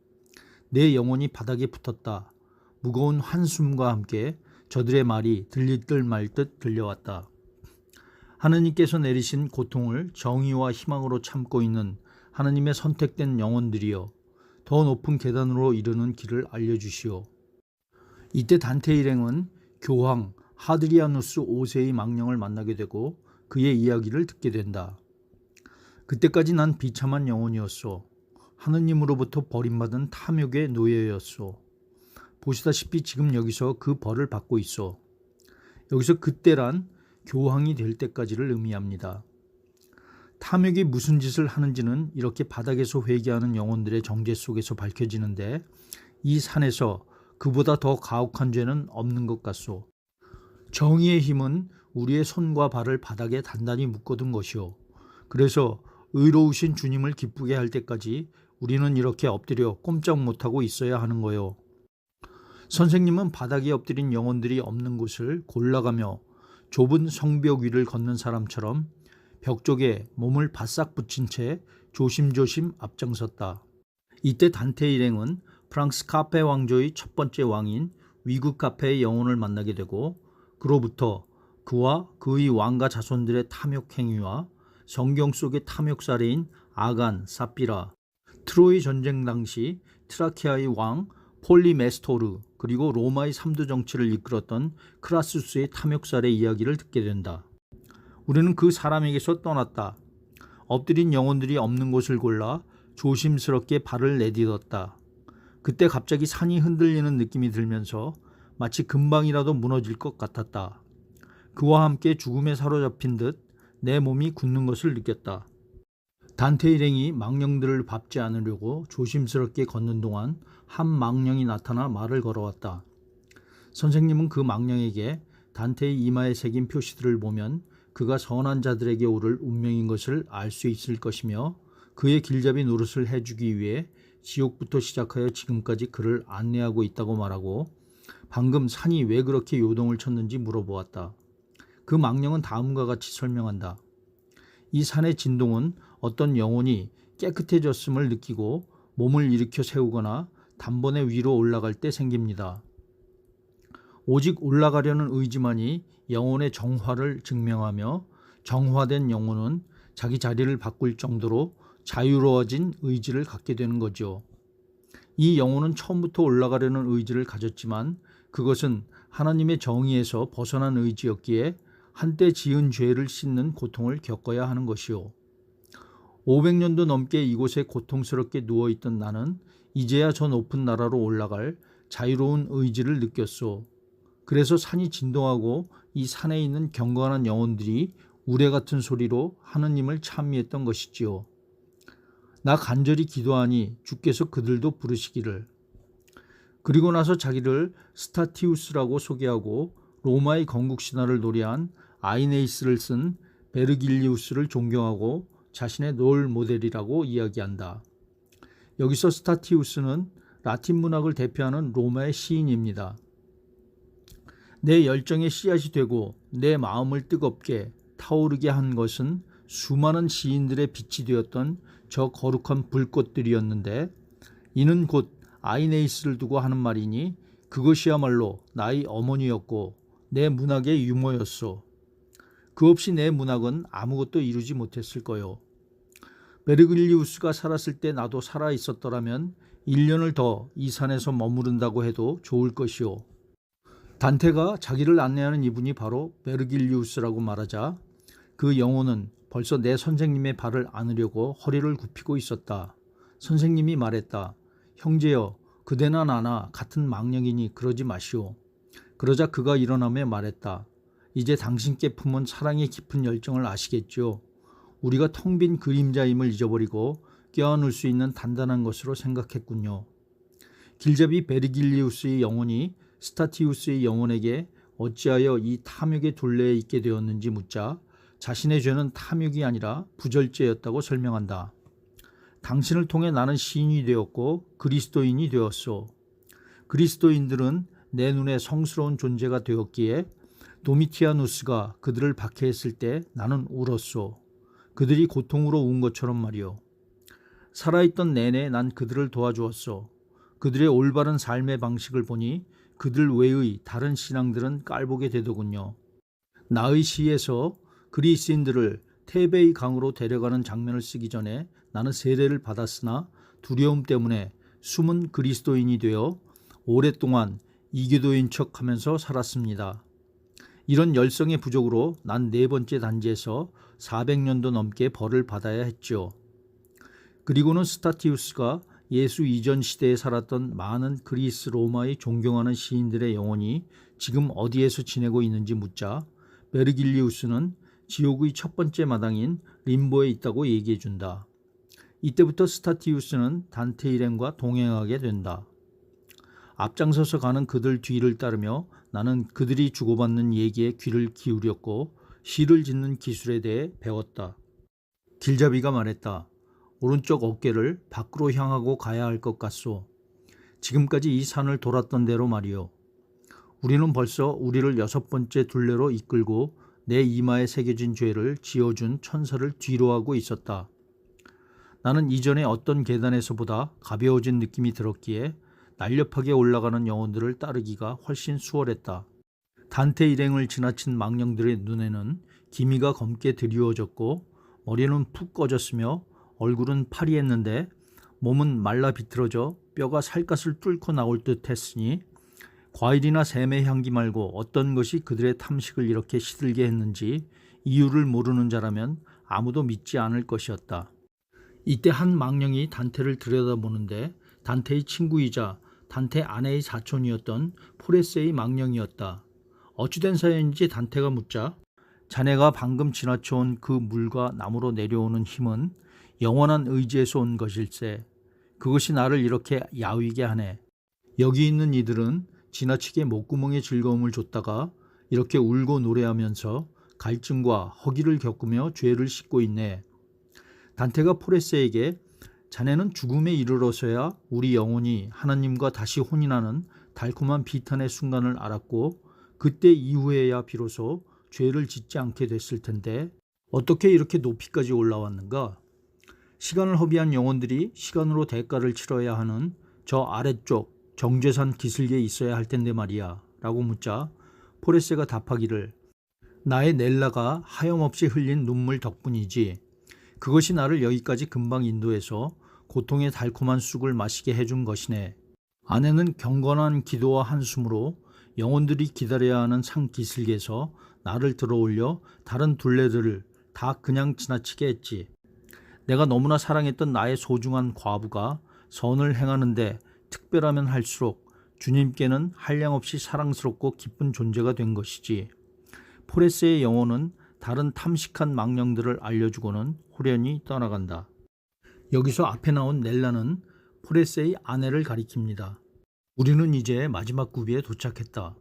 내 영혼이 바닥에 붙었다. 무거운 한숨과 함께 저들의 말이 들릴 듯 말 듯 들려왔다. 하느님께서 내리신 고통을 정의와 희망으로 참고 있는 하느님의 선택된 영혼들이여, 더 높은 계단으로 이르는 길을 알려주시오. 이때 단테 일행은 교황 하드리아누스 5세의 망령을 만나게 되고 그의 이야기를 듣게 된다. 그때까지 난 비참한 영혼이었소. 하느님으로부터 버림받은 탐욕의 노예였소. 보시다시피 지금 여기서 그 벌을 받고 있어. 여기서 그때란 교황이 될 때까지를 의미합니다. 탐욕이 무슨 짓을 하는지는 이렇게 바닥에서 회개하는 영혼들의 정죄 속에서 밝혀지는데 이 산에서 그보다 더 가혹한 죄는 없는 것 같소. 정의의 힘은 우리의 손과 발을 바닥에 단단히 묶어둔 것이오. 그래서 의로우신 주님을 기쁘게 할 때까지 우리는 이렇게 엎드려 꼼짝 못하고 있어야 하는 거요. 선생님은 바닥에 엎드린 영혼들이 없는 곳을 골라가며 좁은 성벽 위를 걷는 사람처럼 벽 쪽에 몸을 바싹 붙인 채 조심조심 앞장섰다. 이때 단테 일행은 프랑스 카페 왕조의 첫 번째 왕인 위그 카페의 영혼을 만나게 되고 그로부터 그와 그의 왕과 자손들의 탐욕 행위와 성경 속의 탐욕 사례인 아간, 사피라, 트로이 전쟁 당시 트라키아의 왕 폴리메스토르 그리고 로마의 3두 정치를 이끌었던 크라수스의 탐욕살의 이야기를 듣게 된다. 우리는 그 사람에게서 떠났다. 엎드린 영혼들이 없는 곳을 골라 조심스럽게 발을 내딛었다. 그때 갑자기 산이 흔들리는 느낌이 들면서 마치 금방이라도 무너질 것 같았다. 그와 함께 죽음에 사로잡힌 듯 내 몸이 굳는 것을 느꼈다. 단테 일행이 망령들을 밟지 않으려고 조심스럽게 걷는 동안 한 망령이 나타나 말을 걸어왔다. 선생님은 그 망령에게 단테의 이마에 새긴 표시들을 보면 그가 선한 자들에게 오를 운명인 것을 알 수 있을 것이며 그의 길잡이 노릇을 해주기 위해 지옥부터 시작하여 지금까지 그를 안내하고 있다고 말하고 방금 산이 왜 그렇게 요동을 쳤는지 물어보았다. 그 망령은 다음과 같이 설명한다. 이 산의 진동은 어떤 영혼이 깨끗해졌음을 느끼고 몸을 일으켜 세우거나 단번에 위로 올라갈 때 생깁니다. 오직 올라가려는 의지만이 영혼의 정화를 증명하며 정화된 영혼은 자기 자리를 바꿀 정도로 자유로워진 의지를 갖게 되는 거죠. 이 영혼은 처음부터 올라가려는 의지를 가졌지만 그것은 하나님의 정의에서 벗어난 의지였기에 한때 지은 죄를 씻는 고통을 겪어야 하는 것이요. 500년도 넘게 이곳에 고통스럽게 누워있던 나는 이제야 저 높은 나라로 올라갈 자유로운 의지를 느꼈소. 그래서 산이 진동하고 이 산에 있는 경건한 영혼들이 우레 같은 소리로 하느님을 찬미했던 것이지요. 나 간절히 기도하니 주께서 그들도 부르시기를. 그리고 나서 자기를 스타티우스라고 소개하고 로마의 건국신화를 노래한 아이네이스를 쓴 베르길리우스를 존경하고 자신의 롤 모델이라고 이야기한다. 여기서 스타티우스는 라틴 문학을 대표하는 로마의 시인입니다. 내 열정의 씨앗이 되고 내 마음을 뜨겁게 타오르게 한 것은 수많은 시인들의 빛이 되었던 저 거룩한 불꽃들이었는데 이는 곧 아이네이스를 두고 하는 말이니 그것이야말로 나의 어머니였고 내 문학의 유모였소. 그 없이 내 문학은 아무것도 이루지 못했을 거요. 베르길리우스가 살았을 때 나도 살아 있었더라면 1년을 더 이 산에서 머무른다고 해도 좋을 것이요. 단테가 자기를 안내하는 이분이 바로 베르길리우스라고 말하자 그 영혼은 벌써 내 선생님의 발을 안으려고 허리를 굽히고 있었다. 선생님이 말했다. 형제여, 그대나 나나 같은 망령이니 그러지 마시오. 그러자 그가 일어나며 말했다. 이제 당신께 품은 사랑의 깊은 열정을 아시겠죠. 우리가 텅 빈 그림자임을 잊어버리고 껴안을 수 있는 단단한 것으로 생각했군요. 길잡이 베르길리우스의 영혼이 스타티우스의 영혼에게 어찌하여 이 탐욕의 둘레에 있게 되었는지 묻자 자신의 죄는 탐욕이 아니라 부절죄였다고 설명한다. 당신을 통해 나는 시인이 되었고 그리스도인이 되었소. 그리스도인들은 내 눈에 성스러운 존재가 되었기에 도미티아누스가 그들을 박해했을 때 나는 울었소. 그들이 고통으로 운 것처럼 말이오. 살아있던 내내 난 그들을 도와주었소. 그들의 올바른 삶의 방식을 보니 그들 외의 다른 신앙들은 깔보게 되더군요. 나의 시에서 그리스인들을 테베의 강으로 데려가는 장면을 쓰기 전에 나는 세례를 받았으나 두려움 때문에 숨은 그리스도인이 되어 오랫동안 이교도인 척하면서 살았습니다. 이런 열성의 부족으로 난 4번째 단지에서 400년도 넘게 벌을 받아야 했죠. 그리고는 스타티우스가 예수 이전 시대에 살았던 많은 그리스 로마의 존경하는 시인들의 영혼이 지금 어디에서 지내고 있는지 묻자 베르길리우스는 지옥의 첫 번째 마당인 림보에 있다고 얘기해 준다. 이때부터 스타티우스는 단테 일행과 동행하게 된다. 앞장서서 가는 그들 뒤를 따르며 나는 그들이 주고받는 얘기에 귀를 기울였고 시를 짓는 기술에 대해 배웠다. 길잡이가 말했다. 오른쪽 어깨를 밖으로 향하고 가야 할 것 같소. 지금까지 이 산을 돌았던 대로 말이오. 우리는 벌써 우리를 6번째 둘레로 이끌고 내 이마에 새겨진 죄를 지어준 천사를 뒤로하고 있었다. 나는 이전에 어떤 계단에서보다 가벼워진 느낌이 들었기에 날렵하게 올라가는 영혼들을 따르기가 훨씬 수월했다. 단테 일행을 지나친 망령들의 눈에는 기미가 검게 드리워졌고 머리는 푹 꺼졌으며 얼굴은 파리했는데 몸은 말라 비틀어져 뼈가 살갗을 뚫고 나올 듯 했으니 과일이나 샘의 향기 말고 어떤 것이 그들의 탐식을 이렇게 시들게 했는지 이유를 모르는 자라면 아무도 믿지 않을 것이었다. 이때 한 망령이 단테를 들여다보는데 단테의 친구이자 단테 아내의 사촌이었던 포레스의 망령이었다. 어찌된 사연인지 단테가 묻자 자네가 방금 지나쳐온 그 물과 나무로 내려오는 힘은 영원한 의지에서 온 것일세. 그것이 나를 이렇게 야위게 하네. 여기 있는 이들은 지나치게 목구멍에 즐거움을 줬다가 이렇게 울고 노래하면서 갈증과 허기를 겪으며 죄를 씻고 있네. 단테가 포레스에게 자네는 죽음에 이르러서야 우리 영혼이 하나님과 다시 혼인하는 달콤한 비탄의 순간을 알았고 그때 이후에야 비로소 죄를 짓지 않게 됐을 텐데 어떻게 이렇게 높이까지 올라왔는가? 시간을 허비한 영혼들이 시간으로 대가를 치러야 하는 저 아래쪽 정죄산 기슭에 있어야 할 텐데 말이야 라고 묻자 포레스가 답하기를 나의 넬라가 하염없이 흘린 눈물 덕분이지. 그것이 나를 여기까지 금방 인도해서 고통의 달콤한 쑥을 마시게 해준 것이네. 아내는 경건한 기도와 한숨으로 영혼들이 기다려야 하는 산 기슭에서 나를 들어올려 다른 둘레들을 다 그냥 지나치게 했지. 내가 너무나 사랑했던 나의 소중한 과부가 선을 행하는데 특별하면 할수록 주님께는 한량없이 사랑스럽고 기쁜 존재가 된 것이지. 포레스의 영혼은 다른 탐식한 망령들을 알려주고는 호련히 떠나간다. 여기서 앞에 나온 넬라는 포레스의 아내를 가리킵니다. 우리는 이제 마지막 구비에 도착했다.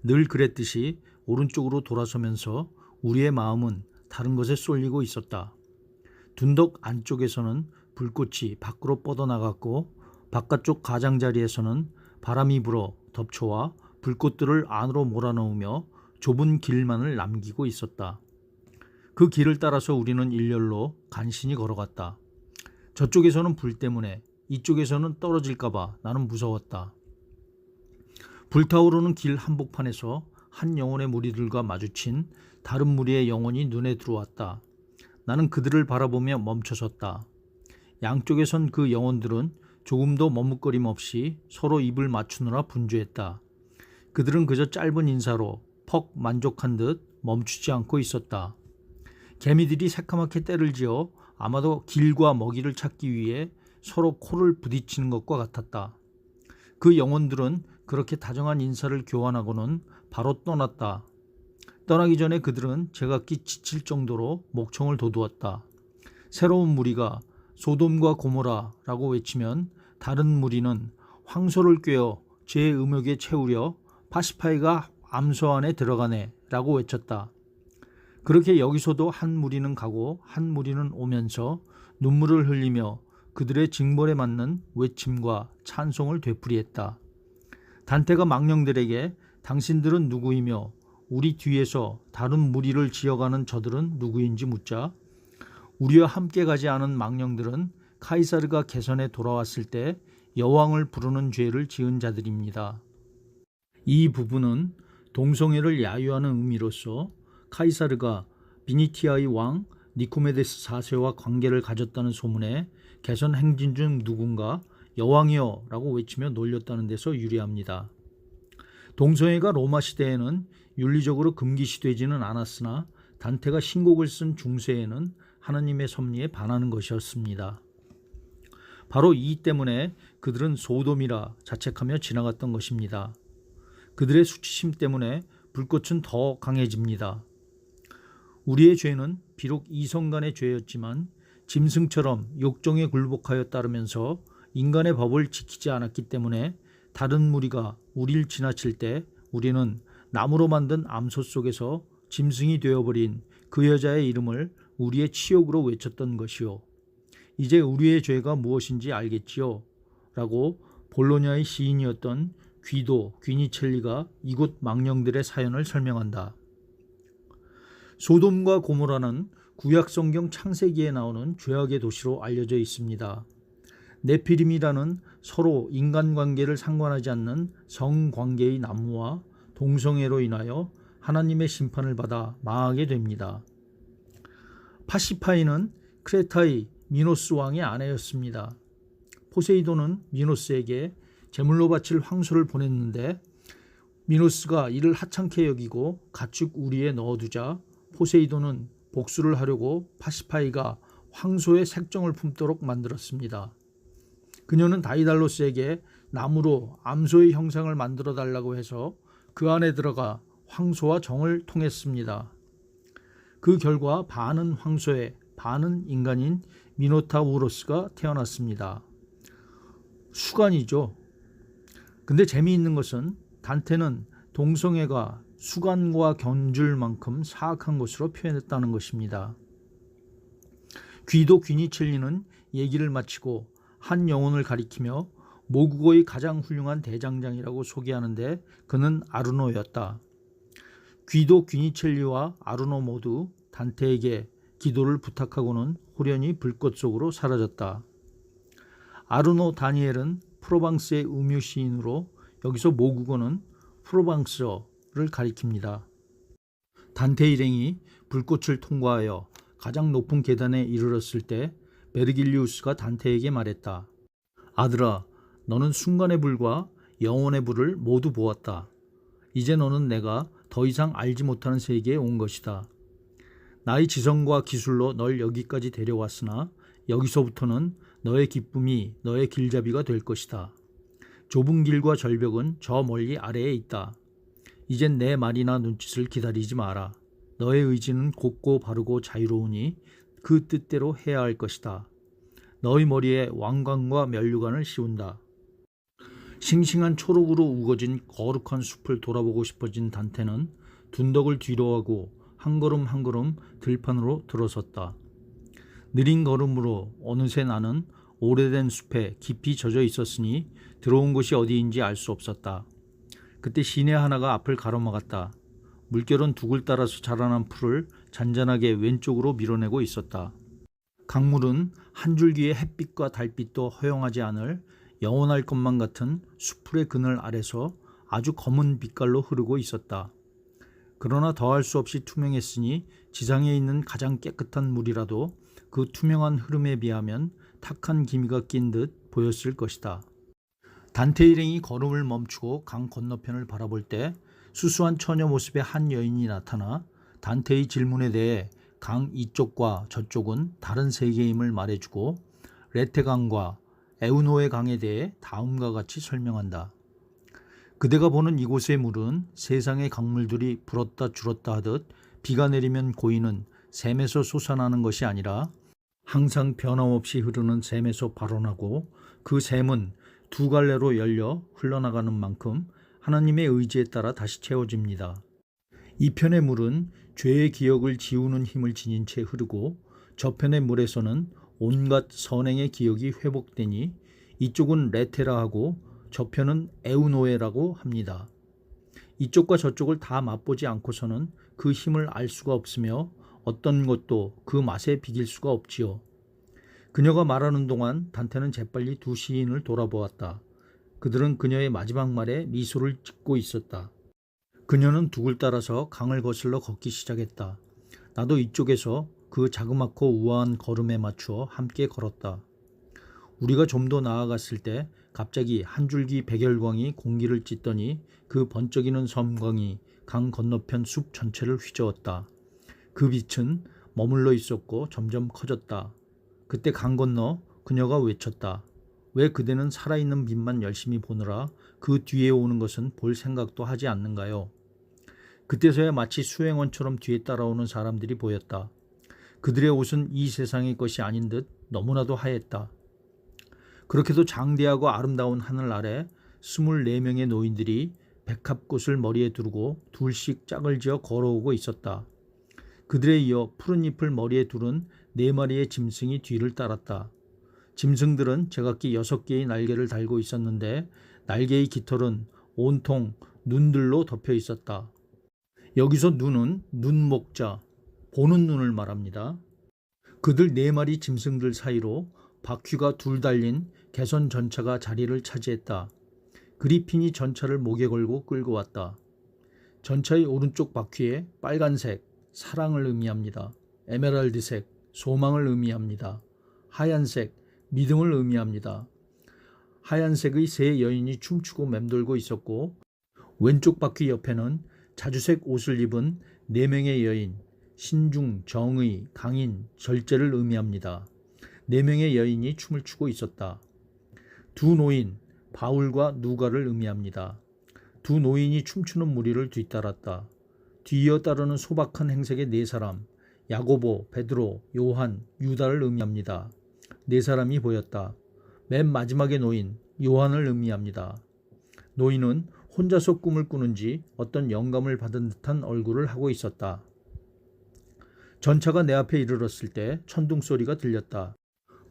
늘 그랬듯이 오른쪽으로 돌아서면서 우리의 마음은 다른 것에 쏠리고 있었다. 둔덕 안쪽에서는 불꽃이 밖으로 뻗어나갔고 바깥쪽 가장자리에서는 바람이 불어 덮초와 불꽃들을 안으로 몰아넣으며 좁은 길만을 남기고 있었다. 그 길을 따라서 우리는 일렬로 간신히 걸어갔다. 저쪽에서는 불 때문에 이쪽에서는 떨어질까봐 나는 무서웠다. 불타오르는 길 한복판에서 한 영혼의 무리들과 마주친 다른 무리의 영혼이 눈에 들어왔다. 나는 그들을 바라보며 멈춰섰다. 양쪽에 선 그 영혼들은 조금도 머뭇거림 없이 서로 입을 맞추느라 분주했다. 그들은 그저 짧은 인사로 퍽 만족한 듯 멈추지 않고 있었다. 개미들이 새까맣게 떼를 지어 아마도 길과 먹이를 찾기 위해 서로 코를 부딪히는 것과 같았다. 그 영혼들은 그렇게 다정한 인사를 교환하고는 바로 떠났다. 떠나기 전에 그들은 제각기 지칠 정도로 목청을 돋우었다. 새로운 무리가 소돔과 고모라라고 외치면 다른 무리는 황소를 꿰어 제 음욕에 채우려 파시파이가 암소 안에 들어가네 라고 외쳤다. 그렇게 여기서도 한 무리는 가고 한 무리는 오면서 눈물을 흘리며 그들의 징벌에 맞는 외침과 찬송을 되풀이했다. 단테가 망령들에게 당신들은 누구이며 우리 뒤에서 다른 무리를 지어가는 저들은 누구인지 묻자 우리와 함께 가지 않은 망령들은 카이사르가 개선에 돌아왔을 때 여왕을 부르는 죄를 지은 자들입니다. 이 부분은 동성애를 야유하는 의미로서 카이사르가 비니티아의 왕 니코메데스 4세와 관계를 가졌다는 소문에 개선 행진 중 누군가 여왕이여 라고 외치며 놀렸다는 데서 유래합니다. 동성애가 로마 시대에는 윤리적으로 금기시되지는 않았으나 단테가 신곡을 쓴 중세에는 하나님의 섭리에 반하는 것이었습니다. 바로 이 때문에 그들은 소돔이라 자책하며 지나갔던 것입니다. 그들의 수치심 때문에 불꽃은 더 강해집니다. 우리의 죄는 비록 이성 간의 죄였지만 짐승처럼 욕정에 굴복하여 따르면서 인간의 법을 지키지 않았기 때문에 다른 무리가 우리를 지나칠 때 우리는 나무로 만든 암소 속에서 짐승이 되어버린 그 여자의 이름을 우리의 치욕으로 외쳤던 것이요. 이제 우리의 죄가 무엇인지 알겠지요? 라고 볼로냐의 시인이었던 귀도 귀니첼리가 이곳 망령들의 사연을 설명한다. 소돔과 고모라는 구약 성경 창세기에 나오는 죄악의 도시로 알려져 있습니다. 네피림이라는 서로 인간관계를 상관하지 않는 성관계의 난무와 동성애로 인하여 하나님의 심판을 받아 망하게 됩니다. 파시파이는 크레타의 미노스 왕의 아내였습니다. 포세이돈은 미노스에게 제물로 바칠 황소를 보냈는데 미노스가 이를 하찮게 여기고 가축 우리에 넣어두자 포세이돈은 복수를 하려고 파시파이가 황소의 색정을 품도록 만들었습니다. 그녀는 다이달로스에게 나무로 암소의 형상을 만들어 달라고 해서 그 안에 들어가 황소와 정을 통했습니다. 그 결과 반은 황소에 반은 인간인 미노타우로스가 태어났습니다. 수간이죠. 근데 재미있는 것은 단테는 동성애가 수간과 견줄 만큼 사악한 것으로 표현했다는 것입니다. 귀도 귀니첼리는 얘기를 마치고 한 영혼을 가리키며 모국어의 가장 훌륭한 대장장이라고 소개하는데 그는 아르노였다. 귀도 귀니첼리와 아르노 모두 단테에게 기도를 부탁하고는 호련히 불꽃 속으로 사라졌다. 아르노 다니엘은 프로방스의 음유 시인으로 여기서 모국어는 프로방스어를 가리킵니다. 단테 일행이 불꽃을 통과하여 가장 높은 계단에 이르렀을 때 베르길리우스가 단테에게 말했다. 아들아, 너는 순간의 불과 영혼의 불을 모두 보았다. 이제 너는 내가 더 이상 알지 못하는 세계에 온 것이다. 나의 지성과 기술로 널 여기까지 데려왔으나 여기서부터는 너의 기쁨이 너의 길잡이가 될 것이다. 좁은 길과 절벽은 저 멀리 아래에 있다. 이젠 내 말이나 눈짓을 기다리지 마라. 너의 의지는 곧고 바르고 자유로우니 그 뜻대로 해야 할 것이다. 너의 머리에 왕관과 면류관을 씌운다. 싱싱한 초록으로 우거진 거룩한 숲을 돌아보고 싶어진 단테는 둔덕을 뒤로하고 한 걸음 한 걸음 들판으로 들어섰다. 느린 걸음으로 어느새 나는 오래된 숲에 깊이 젖어 있었으니 들어온 곳이 어디인지 알 수 없었다. 그때 시내 하나가 앞을 가로막았다. 물결은 둑을 따라서 자라난 풀을 잔잔하게 왼쪽으로 밀어내고 있었다. 강물은 한 줄기의 햇빛과 달빛도 허용하지 않을 영원할 것만 같은 수풀의 그늘 아래서 아주 검은 빛깔로 흐르고 있었다. 그러나 더할 수 없이 투명했으니 지상에 있는 가장 깨끗한 물이라도 그 투명한 흐름에 비하면 탁한 기미가 낀 듯 보였을 것이다. 단테 일행이 걸음을 멈추고 강 건너편을 바라볼 때 수수한 처녀 모습의 한 여인이 나타나 단테의 질문에 대해 강 이쪽과 저쪽은 다른 세계임을 말해주고 레테강과 에우노의 강에 대해 다음과 같이 설명한다. 그대가 보는 이곳의 물은 세상의 강물들이 불었다 줄었다 하듯 비가 내리면 고이는 샘에서 솟아나는 것이 아니라 항상 변함없이 흐르는 샘에서 발원하고 그 샘은 두 갈래로 열려 흘러나가는 만큼 하나님의 의지에 따라 다시 채워집니다. 이 편의 물은 죄의 기억을 지우는 힘을 지닌 채 흐르고 저편의 물에서는 온갖 선행의 기억이 회복되니 이쪽은 레테라 하고 저편은 에우노에라고 합니다. 이쪽과 저쪽을 다 맛보지 않고서는 그 힘을 알 수가 없으며 어떤 것도 그 맛에 비길 수가 없지요. 그녀가 말하는 동안 단테는 재빨리 두 시인을 돌아보았다. 그들은 그녀의 마지막 말에 미소를 짓고 있었다. 그녀는 둑을 따라서 강을 거슬러 걷기 시작했다. 나도 이쪽에서 그 자그맣고 우아한 걸음에 맞추어 함께 걸었다. 우리가 좀 더 나아갔을 때 갑자기 한 줄기 백열광이 공기를 찢더니 그 번쩍이는 섬광이 강 건너편 숲 전체를 휘저었다. 그 빛은 머물러 있었고 점점 커졌다. 그때 강 건너 그녀가 외쳤다. 왜 그대는 살아있는 빛만 열심히 보느라 그 뒤에 오는 것은 볼 생각도 하지 않는가요? 그때서야 마치 수행원처럼 뒤에 따라오는 사람들이 보였다. 그들의 옷은 이 세상의 것이 아닌 듯 너무나도 하였다. 그렇게도 장대하고 아름다운 하늘 아래 24명의 노인들이 백합꽃을 머리에 두르고 둘씩 짝을 지어 걸어오고 있었다. 그들에 이어 푸른 잎을 머리에 두른 4마리의 짐승이 뒤를 따랐다. 짐승들은 제각기 6개의 날개를 달고 있었는데 날개의 깃털은 온통 눈들로 덮여 있었다. 여기서 눈은 눈목자, 보는 눈을 말합니다. 그들 4마리 짐승들 사이로 바퀴가 둘 달린 개선 전차가 자리를 차지했다. 그리핀이 전차를 목에 걸고 끌고 왔다. 전차의 오른쪽 바퀴에 빨간색, 사랑을 의미합니다. 에메랄드색, 소망을 의미합니다. 하얀색, 믿음을 의미합니다. 하얀색의 세 여인이 춤추고 맴돌고 있었고 왼쪽 바퀴 옆에는 자주색 옷을 입은 4명의 여인, 신중, 정의, 강인, 절제를 의미합니다. 4명의 여인이 춤을 추고 있었다. 두 노인, 바울과 누가를 의미합니다. 두 노인이 춤추는 무리를 뒤따랐다. 뒤이어 따르는 소박한 행색의 4사람, 야고보, 베드로, 요한, 유다를 의미합니다. 4사람이 보였다. 맨 마지막의 노인, 요한을 의미합니다. 노인은 혼자서 꿈을 꾸는지 어떤 영감을 받은 듯한 얼굴을 하고 있었다. 전차가 내 앞에 이르렀을 때 천둥 소리가 들렸다.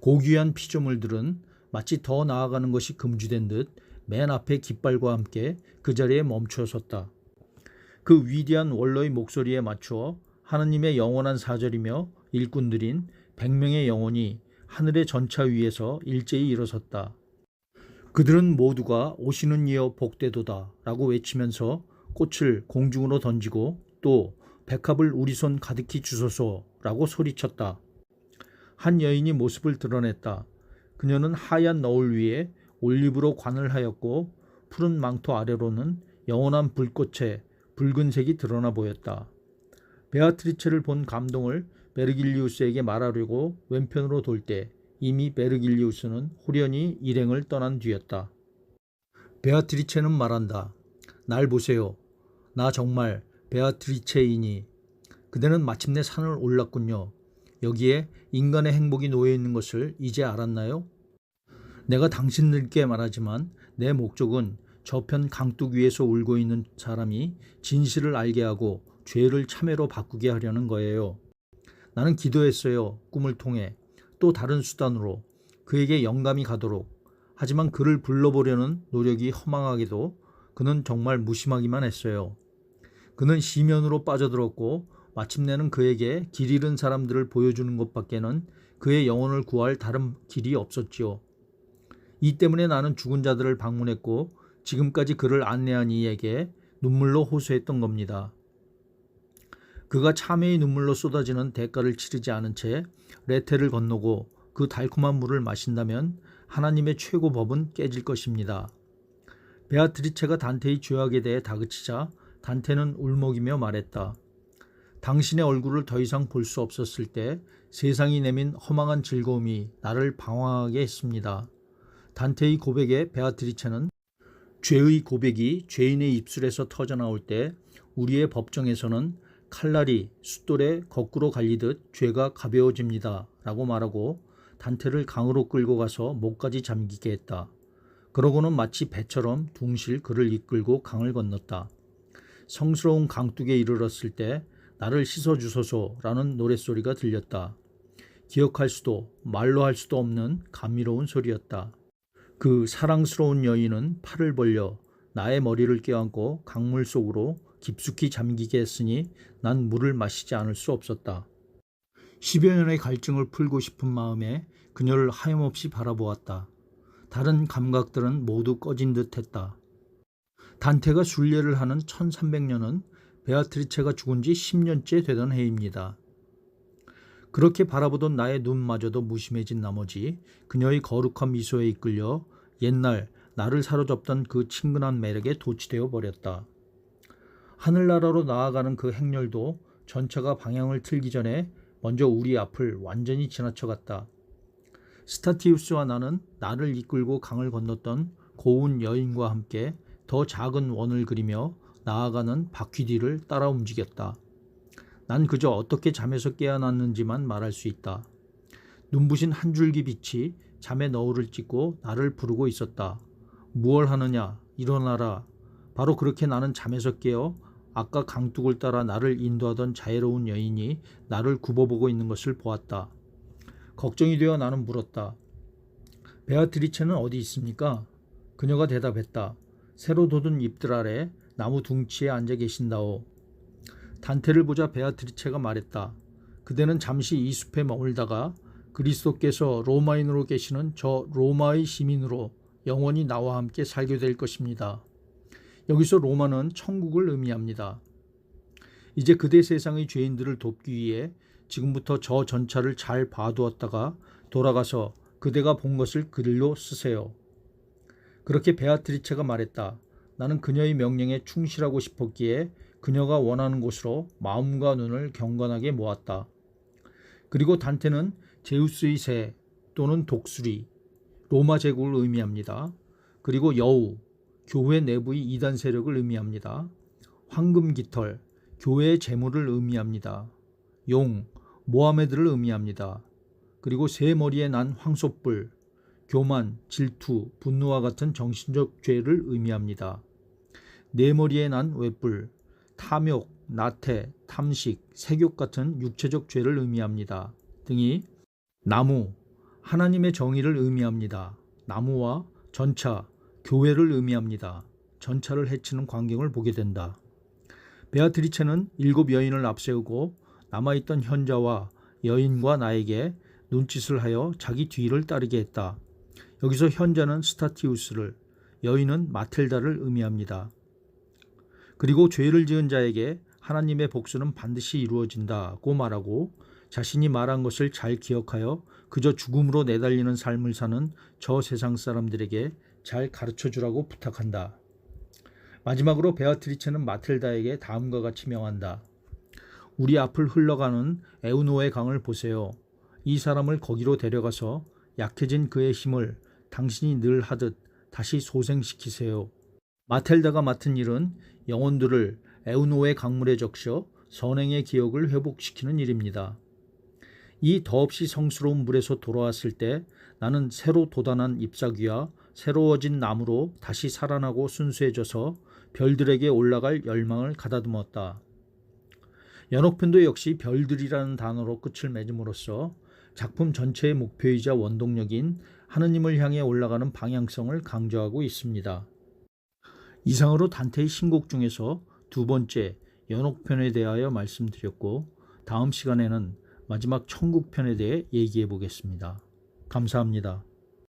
고귀한 피조물들은 마치 더 나아가는 것이 금지된 듯 맨 앞에 깃발과 함께 그 자리에 멈추어 섰다. 그 위대한 원로의 목소리에 맞추어 하느님의 영원한 사절이며 일꾼들인 100명의 영혼이 하늘의 전차 위에서 일제히 일어섰다. 그들은 모두가 오시는 이여 복되도다 라고 외치면서 꽃을 공중으로 던지고 또 백합을 우리 손 가득히 주소서 라고 소리쳤다. 한 여인이 모습을 드러냈다. 그녀는 하얀 너울 위에 올리브로 관을 하였고 푸른 망토 아래로는 영원한 불꽃에 붉은색이 드러나 보였다. 베아트리체를 본 감동을 베르길리우스에게 말하려고 왼편으로 돌 때 이미 베르길리우스는 호련히 일행을 떠난 뒤였다. 베아트리체는 말한다. 날 보세요. 나 정말 베아트리체이니. 그대는 마침내 산을 올랐군요. 여기에 인간의 행복이 놓여 있는 것을 이제 알았나요? 내가 당신들께 말하지만 내 목적은 저편 강둑 위에서 울고 있는 사람이 진실을 알게 하고 죄를 참회로 바꾸게 하려는 거예요. 나는 기도했어요. 꿈을 통해. 또 다른 수단으로 그에게 영감이 가도록. 하지만 그를 불러보려는 노력이 허망하게도 그는 정말 무심하기만 했어요. 그는 시면으로 빠져들었고 마침내는 그에게 길 잃은 사람들을 보여주는 것밖에는 그의 영혼을 구할 다른 길이 없었지요. 이 때문에 나는 죽은 자들을 방문했고 지금까지 그를 안내한 이에게 눈물로 호소했던 겁니다. 그가 참회의 눈물로 쏟아지는 대가를 치르지 않은 채 레테를 건너고 그 달콤한 물을 마신다면 하나님의 최고 법은 깨질 것입니다. 베아트리체가 단테의 죄악에 대해 다그치자 단테는 울먹이며 말했다. 당신의 얼굴을 더 이상 볼 수 없었을 때 세상이 내민 허망한 즐거움이 나를 방황하게 했습니다. 단테의 고백에 베아트리체는 죄의 고백이 죄인의 입술에서 터져나올 때 우리의 법정에서는 칼날이 숫돌에 거꾸로 갈리듯 죄가 가벼워집니다. 라고 말하고 단테를 강으로 끌고 가서 목까지 잠기게 했다. 그러고는 마치 배처럼 둥실 그를 이끌고 강을 건넜다. 성스러운 강둑에 이르렀을 때 나를 씻어주소서라는 노랫소리가 들렸다. 기억할 수도 말로 할 수도 없는 감미로운 소리였다. 그 사랑스러운 여인은 팔을 벌려 나의 머리를 껴안고 강물 속으로 깊숙이 잠기게 했으니 난 물을 마시지 않을 수 없었다. 10여 년의 갈증을 풀고 싶은 마음에 그녀를 하염없이 바라보았다. 다른 감각들은 모두 꺼진 듯 했다. 단테가 순례를 하는 1300년은 베아트리체가 죽은 지 10년째 되던 해입니다. 그렇게 바라보던 나의 눈마저도 무심해진 나머지 그녀의 거룩한 미소에 이끌려 옛날 나를 사로잡던 그 친근한 매력에 도취되어 버렸다. 하늘나라로 나아가는 그 행렬도 전차가 방향을 틀기 전에 먼저 우리 앞을 완전히 지나쳐갔다. 스타티우스와 나는 나를 이끌고 강을 건넜던 고운 여인과 함께 더 작은 원을 그리며 나아가는 바퀴 뒤를 따라 움직였다. 난 그저 어떻게 잠에서 깨어났는지만 말할 수 있다. 눈부신 한 줄기 빛이 잠의 너울을 찢고 나를 부르고 있었다. 무얼 하느냐? 일어나라. 바로 그렇게 나는 잠에서 깨어 아까 강둑을 따라 나를 인도하던 자애로운 여인이 나를 굽어보고 있는 것을 보았다. 걱정이 되어 나는 물었다. 베아트리체는 어디 있습니까? 그녀가 대답했다. 새로 돋은 잎들 아래 나무 둥치에 앉아 계신다오. 단테를 보자 베아트리체가 말했다. 그대는 잠시 이 숲에 머물다가 그리스도께서 로마인으로 계시는 저 로마의 시민으로 영원히 나와 함께 살게 될 것입니다. 여기서 로마는 천국을 의미합니다. 이제 그대 세상의 죄인들을 돕기 위해 지금부터 저 전차를 잘 봐두었다가 돌아가서 그대가 본 것을 글로 쓰세요. 그렇게 베아트리체가 말했다. 나는 그녀의 명령에 충실하고 싶었기에 그녀가 원하는 곳으로 마음과 눈을 경건하게 모았다. 그리고 단테는 제우스의 새 또는 독수리, 로마 제국을 의미합니다. 그리고 여우, 교회 내부의 이단 세력을 의미합니다. 황금 깃털, 교회의 재물을 의미합니다. 용, 모하메드를 의미합니다. 그리고 새 머리에 난 황소뿔, 교만, 질투, 분노와 같은 정신적 죄를 의미합니다. 네 머리에 난 외뿔, 탐욕, 나태, 탐식, 색욕 같은 육체적 죄를 의미합니다. 등이 나무, 하나님의 정의를 의미합니다. 나무와 전차, 교회를 의미합니다. 전차를 해치는 광경을 보게 된다. 베아트리체는 7 여인을 앞세우고 남아있던 현자와 여인과 나에게 눈짓을 하여 자기 뒤를 따르게 했다. 여기서 현자는 스타티우스를, 여인은 마틸다를 의미합니다. 그리고 죄를 지은 자에게 하나님의 복수는 반드시 이루어진다고 말하고 자신이 말한 것을 잘 기억하여 그저 죽음으로 내달리는 삶을 사는 저 세상 사람들에게 잘 가르쳐주라고 부탁한다. 마지막으로 베아트리체는 마틸다에게 다음과 같이 명한다. 우리 앞을 흘러가는 에우노의 강을 보세요. 이 사람을 거기로 데려가서 약해진 그의 힘을 당신이 늘 하듯 다시 소생시키세요. 마틸다가 맡은 일은 영혼들을 에우노의 강물에 적셔 선행의 기억을 회복시키는 일입니다. 이 더없이 성스러운 물에서 돌아왔을 때 나는 새로 돋아난 잎사귀와 새로워진 나무로 다시 살아나고 순수해져서 별들에게 올라갈 열망을 가다듬었다. 연옥편도 역시 별들이라는 단어로 끝을 맺음으로써 작품 전체의 목표이자 원동력인 하느님을 향해 올라가는 방향성을 강조하고 있습니다. 이상으로 단테의 신곡 중에서 2번째 연옥편에 대하여 말씀드렸고 다음 시간에는 마지막 천국편에 대해 얘기해 보겠습니다. 감사합니다.